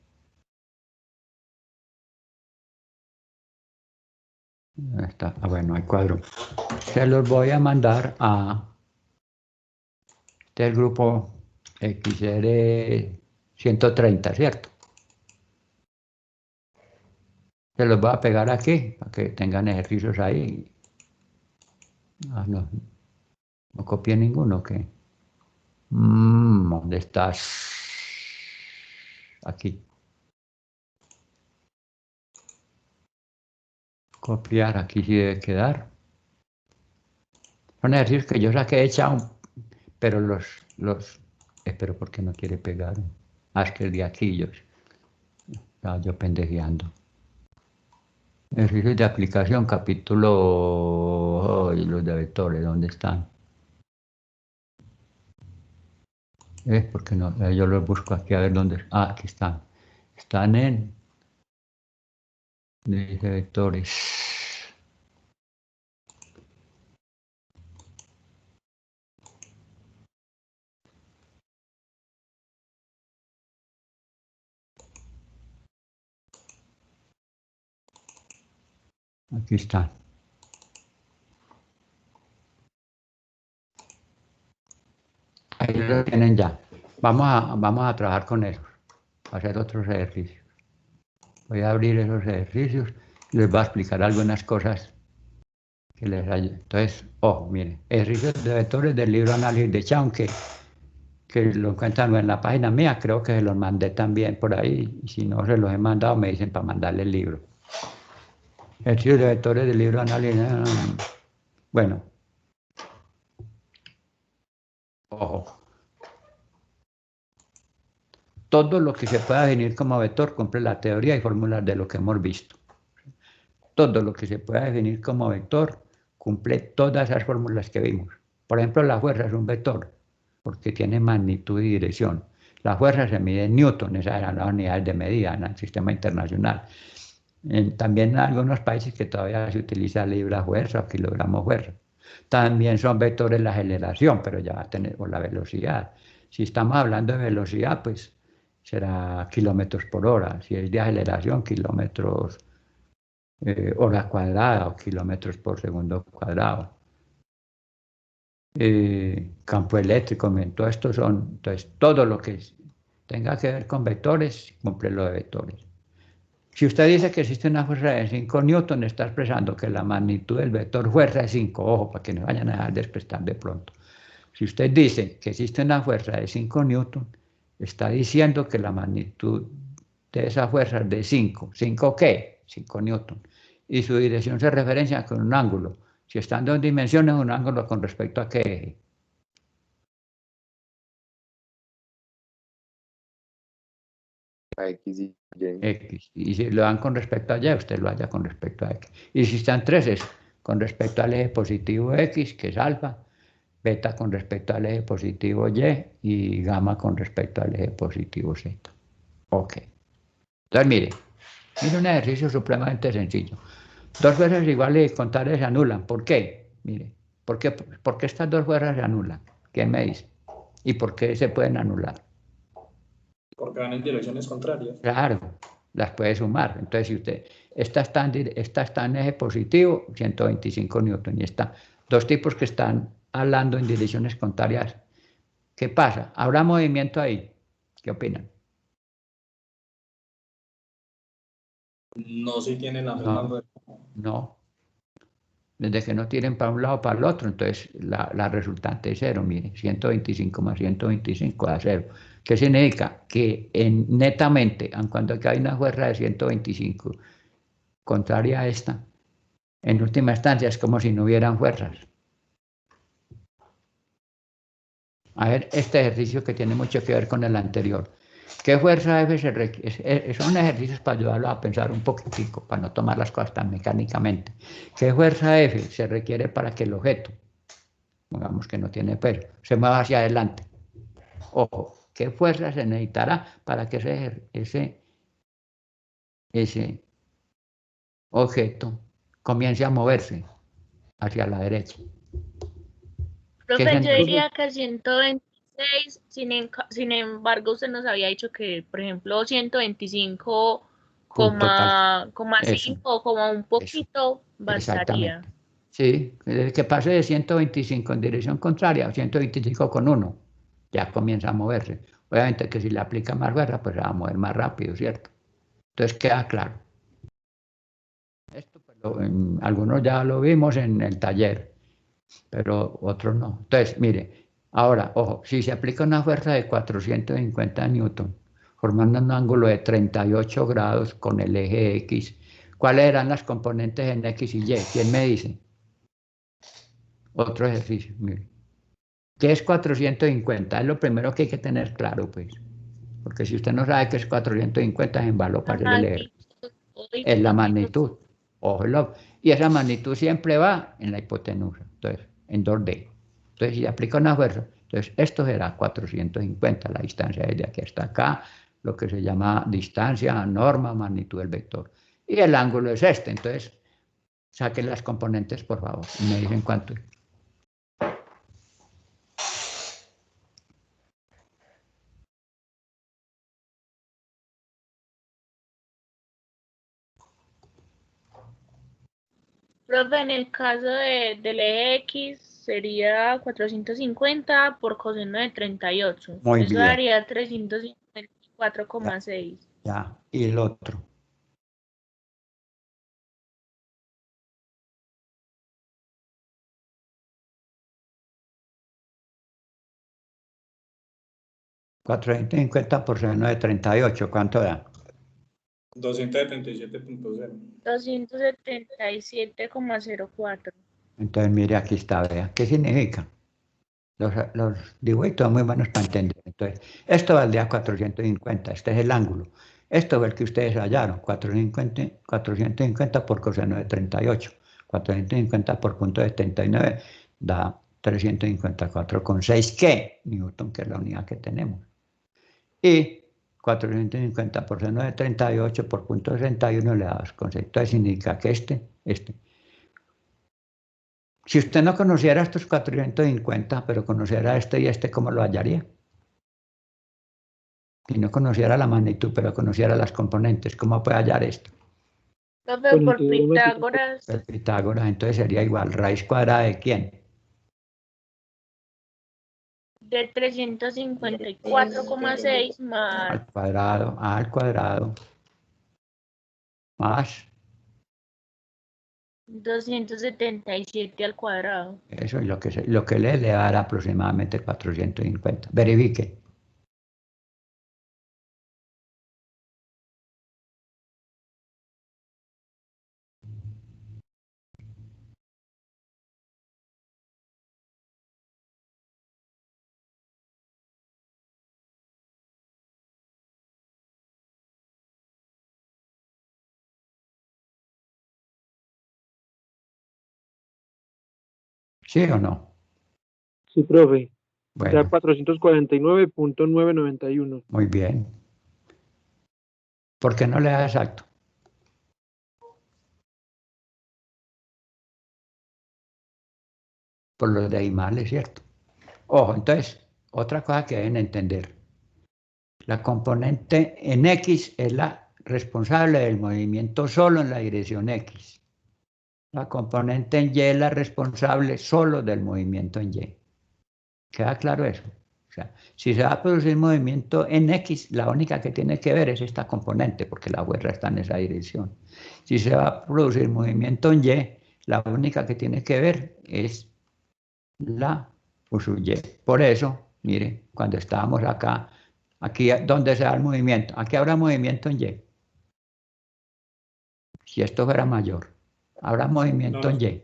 Ahí está. Ah, bueno, hay cuadro. Se los voy a mandar a del grupo XR 130, ¿cierto? Se los voy a pegar aquí para que tengan ejercicios ahí. Ah, no copié ninguno, ¿qué? ¿Dónde estás? Aquí. Copiar, aquí sí debe quedar. Son ejercicios que yo saqué de Chao, pero pero ¿por qué no quiere pegar? Es que el de aquí yo pendejeando. Ejercicios de aplicación, capítulo, los de vectores, ¿dónde están? Porque no, yo los busco aquí a ver dónde. Ah, aquí están. Están en de vectores. Aquí están. Ahí lo tienen ya. Vamos a trabajar con esos, a hacer otros ejercicios. Voy a abrir esos ejercicios Les voy a explicar algunas cosas que les ayuden. Entonces, ojo, miren, ejercicios de vectores del libro Análisis de Chown, que lo encuentran en la página mía, creo que se los mandé también por ahí, y si no se los he mandado, me dicen para mandarle el libro. Ejercicios de vectores del libro Análisis. Bueno, ojo. Todo lo que se pueda definir como vector cumple la teoría y fórmulas de lo que hemos visto. Todo lo que se pueda definir como vector cumple todas esas fórmulas que vimos. Por ejemplo, la fuerza es un vector porque tiene magnitud y dirección. La fuerza se mide en newton, esas eran las unidades de medida en el sistema internacional. También en algunos países que todavía se utiliza libra fuerza o kilogramo fuerza. También son vectores la aceleración, pero ya va a tener o la velocidad. Si estamos hablando de velocidad, pues será kilómetros por hora. Si es de aceleración, kilómetros hora cuadrada o kilómetros por segundo cuadrado. Campo eléctrico, todo esto son, entonces todo lo que tenga que ver con vectores, cumple lo de vectores. Si usted dice que existe una fuerza de 5 newton, está expresando que la magnitud del vector fuerza es 5, ojo, para que no vayan a dejar de expresar de pronto. Si usted dice que existe una fuerza de 5 newton, está diciendo que la magnitud de esa fuerza es de 5. ¿5 qué? 5 newton. Y su dirección se referencia con un ángulo. Si está en dos dimensiones, un ángulo con respecto a qué eje. A X y Y. X. Y si lo dan con respecto a Y, usted lo halla con respecto a X. Y si están tres, es con respecto al eje positivo X, que es alfa, beta con respecto al eje positivo Y y gamma con respecto al eje positivo Z. Ok. Entonces, mire un ejercicio supremamente sencillo. Dos fuerzas iguales y contrarias se anulan. ¿Por qué? Mire, ¿por qué estas dos fuerzas se anulan? ¿Quién me dice? ¿Y por qué se pueden anular? Porque van en direcciones contrarias. Claro, las puede sumar. Entonces, si usted, esta está en eje positivo, 125 newton, y está dos tipos que están hablando en direcciones contrarias. ¿Qué pasa? ¿Habrá movimiento ahí? ¿Qué opinan? No si tienen la misma fuerza. No. Desde que no tiren para un lado o para el otro, entonces la resultante es 0, mire, 125 más 125 da 0. ¿Qué significa? Que netamente, aun cuando hay una fuerza de 125 contraria a esta, en última instancia es como si no hubieran fuerzas. A ver, este ejercicio que tiene mucho que ver con el anterior. ¿Qué fuerza F se requiere? Son ejercicios para ayudarlo a pensar un poquitico, para no tomar las cosas tan mecánicamente. ¿Qué fuerza F se requiere para que el objeto, digamos que no tiene peso, se mueva hacia adelante? Ojo, ¿qué fuerza se necesitará para que ese objeto comience a moverse hacia la derecha? Profe, yo diría que 126, sin embargo, usted nos había dicho que, por ejemplo, 125,5 o como un poquito bastaría. Exactamente. Sí, desde que pase de 125 en dirección contraria a 125,1, ya comienza a moverse. Obviamente que si le aplica más fuerza, pues se va a mover más rápido, ¿cierto? Entonces queda claro. Esto pues, algunos ya lo vimos en el taller, pero otros no. Entonces, mire, ahora, ojo, si se aplica una fuerza de 450 newton, formando un ángulo de 38 grados con el eje X, ¿cuáles eran las componentes en X y Y? ¿Quién me dice? Otro ejercicio, mire. ¿Qué es 450? Es lo primero que hay que tener claro, pues. Porque si usted no sabe qué es 450, es en valor para leer. Es la magnitud. Ojo, y esa magnitud siempre va en la hipotenusa, entonces, en 2D. Entonces, si aplica una fuerza, entonces esto será 450, la distancia desde aquí hasta acá, lo que se llama distancia, norma, magnitud del vector. Y el ángulo es este, entonces, saquen las componentes, por favor, y me dicen cuánto es. Profe, en el caso del eje X sería 450 por coseno de 38. Muy Eso bien. daría 354,6. Ya, y el otro. 450 por seno de 38, ¿cuánto da? 277.0. 277,04. Entonces, mire, aquí está, vea. ¿Qué significa? Los dibujitos son muy buenos para entender. Entonces, esto valdría 450, este es el ángulo. Esto es el que ustedes hallaron, 450 por coseno de 38. 450 por punto de 79 da 354,6 ¿qué? Newton, que es la unidad que tenemos. Y 450 por seno de 38 por punto 61 le da 2,6. Entonces significa que este. Si usted no conociera estos 450, pero conociera este y este, ¿cómo lo hallaría? Si no conociera la magnitud, pero conociera las componentes, ¿cómo puede hallar esto? Profe, por Pitágoras. El Pitágoras, entonces sería igual, raíz cuadrada ¿de quién? De 354,6 más Al cuadrado, más 277 al cuadrado. eso es lo que le va a dar aproximadamente 450. Verifique. ¿Sí o no? Sí, profe. Bueno. Da 449.991. Muy bien. ¿Por qué no le da exacto? Por los decimales, ¿cierto? Ojo, entonces, otra cosa que deben entender. La componente en X es la responsable del movimiento solo en la dirección X. La componente en Y es la responsable solo del movimiento en Y. ¿Queda claro eso? O sea, si se va a producir movimiento en X, la única que tiene que ver es esta componente, porque la fuerza está en esa dirección. Si se va a producir movimiento en Y, la única que tiene que ver es la fusu Y. Por eso, mire, cuando estábamos acá, aquí donde se da el movimiento, aquí habrá movimiento en Y. Si esto fuera mayor, ¿habrá movimiento en Y?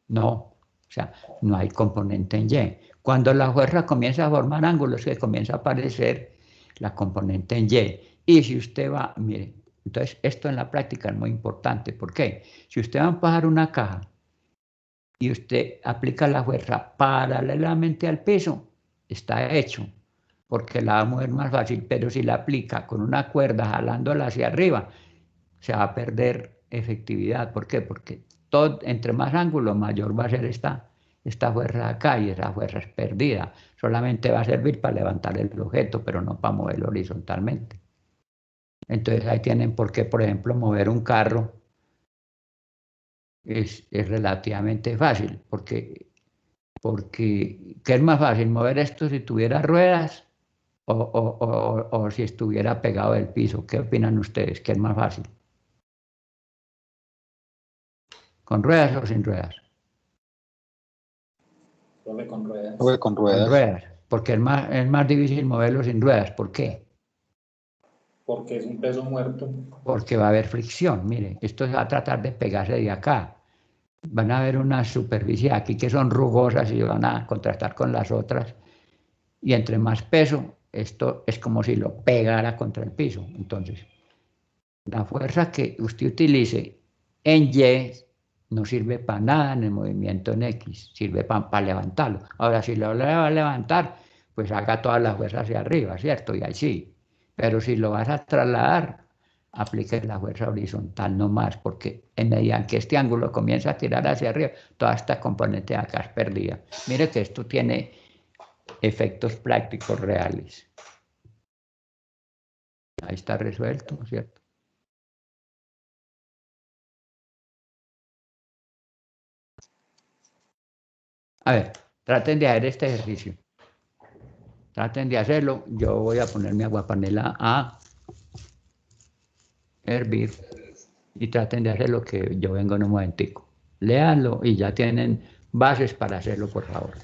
No, o sea, no hay componente en Y. Cuando la fuerza comienza a formar ángulos, que comienza a aparecer la componente en Y. Y si usted va, mire, entonces esto en la práctica es muy importante. ¿Por qué? Si usted va a empujar una caja y usted aplica la fuerza paralelamente al piso, está hecho, porque la va a mover más fácil, pero si la aplica con una cuerda jalándola hacia arriba, se va a perder efectividad. ¿Por qué? Porque entre más ángulo, mayor va a ser esta fuerza acá, y esa fuerza es perdida. Solamente va a servir para levantar el objeto, pero no para moverlo horizontalmente. Entonces ahí tienen por qué, por ejemplo, mover un carro es relativamente fácil, porque ¿qué es más fácil? ¿Mover esto si tuviera ruedas o si estuviera pegado del piso? ¿Qué opinan ustedes? ¿Qué es más fácil? ¿Con ruedas o sin ruedas? Con ruedas. Con ruedas. Con ruedas, porque es más difícil moverlo sin ruedas. ¿Por qué? Porque es un peso muerto. Porque va a haber fricción. Mire, esto se va a tratar de pegarse de acá. Van a haber unas superficies aquí que son rugosas y van a contrastar con las otras. Y entre más peso, esto es como si lo pegara contra el piso. Entonces, la fuerza que usted utilice en Y no sirve para nada en el movimiento en X, sirve para levantarlo. Ahora, si lo va a levantar, pues haga toda la fuerza hacia arriba, ¿cierto? Y así. Pero si lo vas a trasladar, aplique la fuerza horizontal no más, porque en medida que este ángulo comienza a tirar hacia arriba, toda esta componente de acá es perdida. Mire que esto tiene efectos prácticos reales. Ahí está resuelto, ¿cierto? A ver, traten de hacer este ejercicio. Traten de hacerlo. Yo voy a poner mi aguapanela a hervir y traten de hacer lo que yo vengo en un momentico. Léanlo y ya tienen bases para hacerlo, por favor.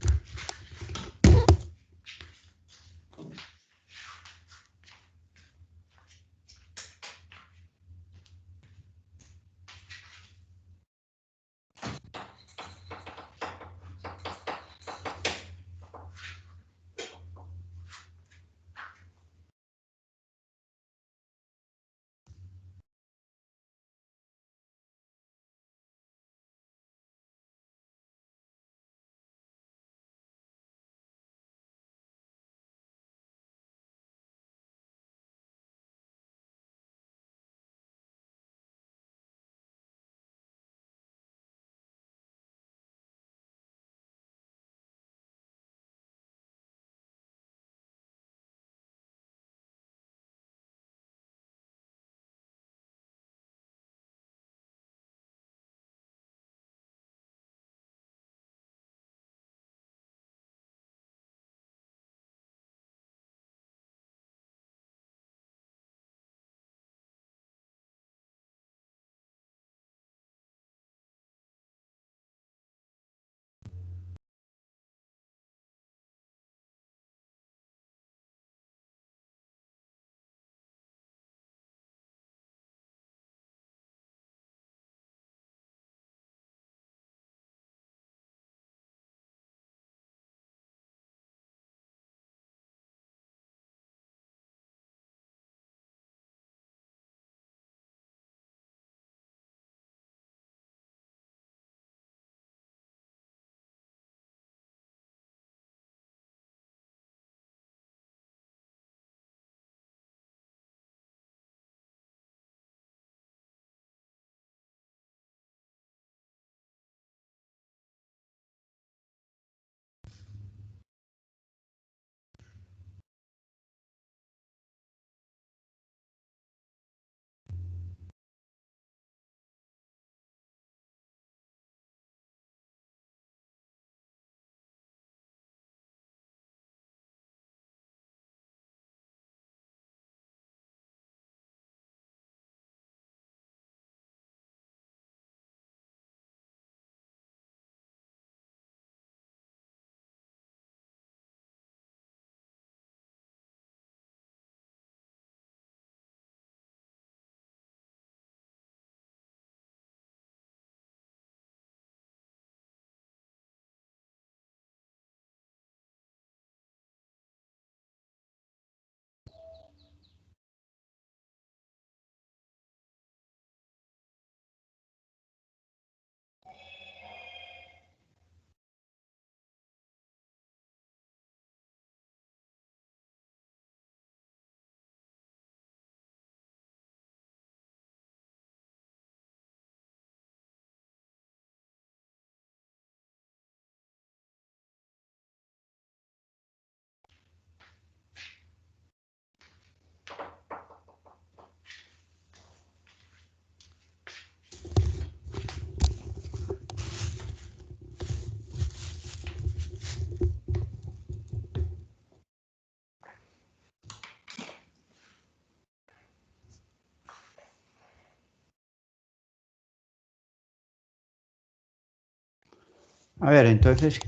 A ver, entonces,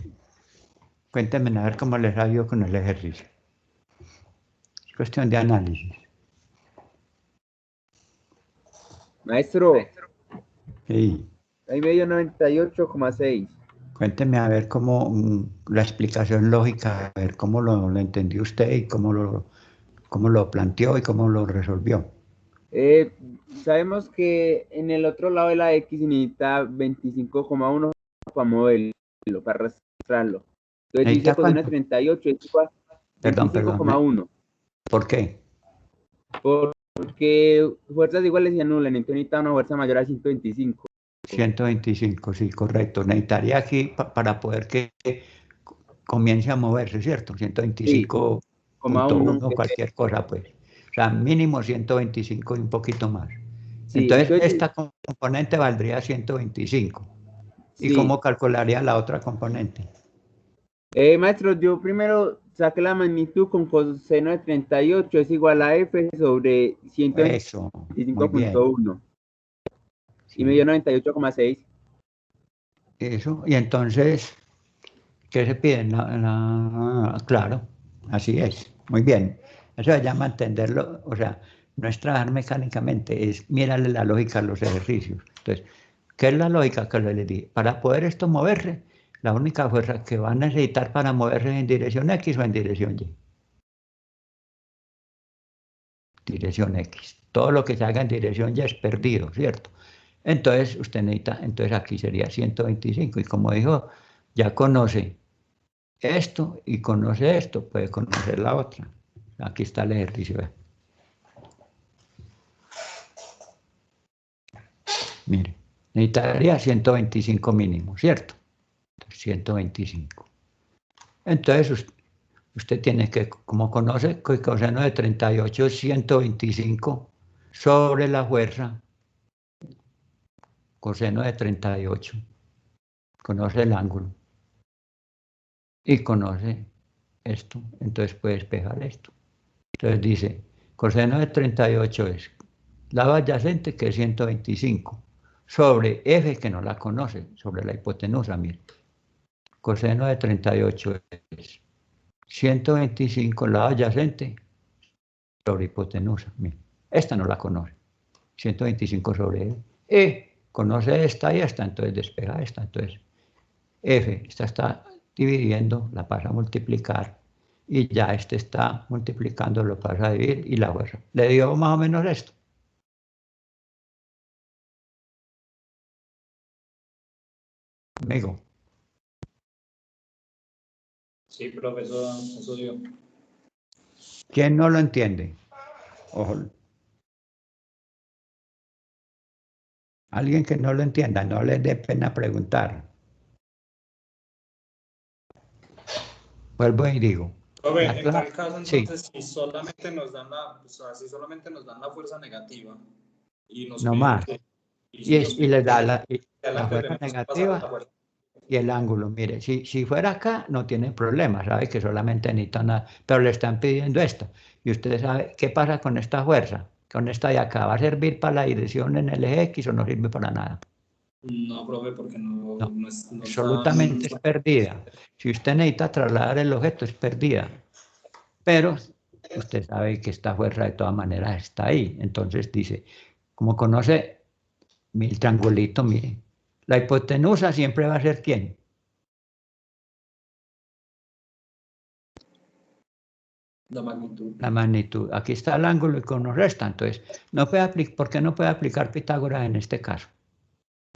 cuéntenme a ver cómo les ha ido con el ejercicio. Es cuestión de análisis. Maestro, Sí. ahí me dio 98,6. Cuénteme a ver cómo la explicación lógica, a ver cómo lo entendió usted y cómo lo planteó y cómo lo resolvió. Sabemos que en el otro lado de la X se necesita 25,1 para moverlo, para arrastrarlo. Entonces dice ¿Necesita coseno de cuánto? 38 es igual a Perdón. 25,1. ¿Por qué? Porque fuerzas iguales se anulan, entonces necesita una fuerza mayor a 125. 125, sí, correcto. Necesitaría aquí para poder que comience a moverse, ¿cierto? 125,1, cualquier cosa, pues. O sea, mínimo 125 y un poquito más. Sí, entonces, esta componente valdría 125. ¿Y cómo calcularía la otra componente? Maestro, yo primero saqué la magnitud con coseno de 38 es igual a F sobre 125,1. Y me dio 98,6. Eso, y entonces, ¿qué se pide? Claro, así es, muy bien. Eso se llama entenderlo, o sea, no es trabajar mecánicamente, es mirarle la lógica a los ejercicios. Entonces, ¿qué es la lógica que les dije? Para poder esto moverse, la única fuerza que va a necesitar para moverse es en dirección X o en dirección Y. Dirección X. Todo lo que se haga en dirección Y es perdido, ¿cierto? Entonces, usted necesita, entonces aquí sería 125. Y como dijo, ya conoce esto y conoce esto, puede conocer la otra. Aquí está el ejercicio. Mire, necesitaría 125 mínimo, ¿cierto? 125. Entonces, usted tiene que, como conoce, que coseno de 38 es 125 sobre la fuerza coseno de 38. Conoce el ángulo. Y conoce esto, entonces puede despejar esto. Entonces dice, coseno de 38 es lado adyacente, que es 125, sobre F, que no la conoce, sobre la hipotenusa, mire. Coseno de 38 es 125 lado adyacente sobre hipotenusa, mire. Esta no la conoce, 125 sobre F. Conoce esta y esta, entonces despeja esta, entonces F, esta está dividiendo, la pasa a multiplicar, y ya este está multiplicando, lo pasa a dividir, y la fuerza. ¿Le dio más o menos esto? Amigo. Sí, profe, eso dio. ¿Quién no lo entiende? Ojo. Alguien que no lo entienda, no le dé pena preguntar. Vuelvo y digo. Profe, en tal caso, entonces, si solamente nos dan la fuerza negativa y nos no más. Que, y les da la fuerza negativa y el ángulo. Mire, si fuera acá, no tiene problema, sabe que solamente necesitan nada, pero le están pidiendo esto. Y usted sabe qué pasa con esta fuerza, con esta de acá. ¿Va a servir para la dirección en el eje X o no sirve para nada? No, profe, porque no absolutamente es perdida. Si usted necesita trasladar el objeto, es perdida. Pero usted sabe que esta fuerza de todas maneras está ahí. Entonces dice, como conoce el triangulito, mire, la hipotenusa siempre va a ser ¿quién? La magnitud. La magnitud. Aquí está el ángulo y con nos resta. Entonces, ¿por qué no puede aplicar Pitágoras en este caso?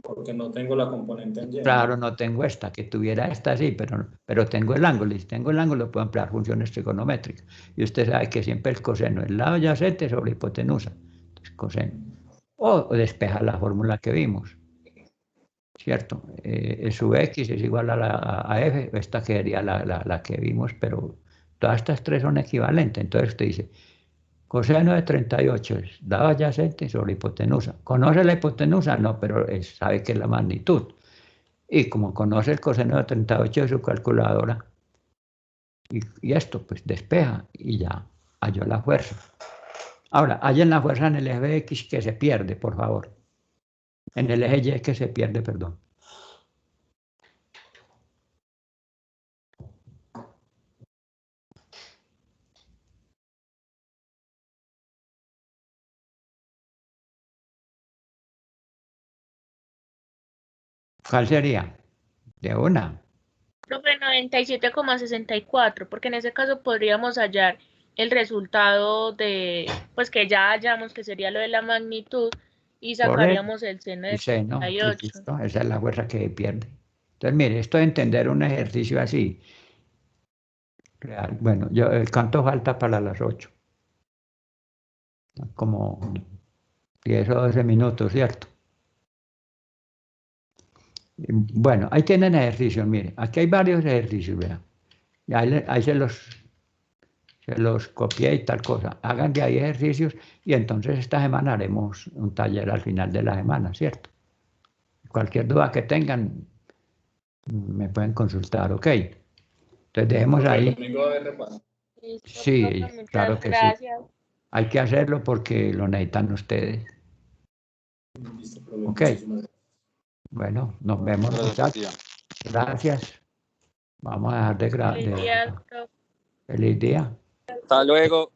Porque no tengo la componente en Y. Claro, no tengo esta, que tuviera esta sí, pero tengo el ángulo, y si tengo el ángulo puedo emplear funciones trigonométricas. Y usted sabe que siempre el coseno es lado adyacente sobre hipotenusa. Entonces, coseno. O despeja la fórmula que vimos. ¿Cierto? E sub x es igual a f, esta quedaría la que vimos, pero todas estas tres son equivalentes. Entonces usted dice, coseno de 38 es lado adyacente sobre hipotenusa. ¿Conoce la hipotenusa? No, pero sabe que es la magnitud. Y como conoce el coseno de 38 de su calculadora, y esto pues despeja y ya halló la fuerza. Ahora, hallen la fuerza en el eje X que se pierde, por favor. En el eje Y que se pierde, perdón. ¿Cuál sería? De una. Profe, 97,64, porque en ese caso podríamos hallar el resultado de, pues que ya hallamos que sería lo de la magnitud y sacaríamos el seno de Dice, no, 38. listo, esa es la fuerza que pierde. Entonces, mire, esto de entender un ejercicio así. Real. Bueno, ¿cuánto falta para las 8? Como 10 o 12 minutos, ¿cierto? Bueno, ahí tienen ejercicios, mire, aquí hay varios ejercicios, vean. Y ahí se los copié y tal cosa. Hagan de ahí ejercicios y entonces esta semana haremos un taller al final de la semana, ¿cierto? Cualquier duda que tengan, me pueden consultar, ¿ok? Entonces dejemos Profe, el ahí. domingo va a haber repaso. Listo, Sí, profe, muchas claro que sí. gracias. Hay que hacerlo porque lo necesitan ustedes. Listo, profe, Ok. muchísimas gracias. Bueno, nos vemos, muchachos. Gracias. Vamos a dejar Feliz día, profe. Feliz día. Hasta luego.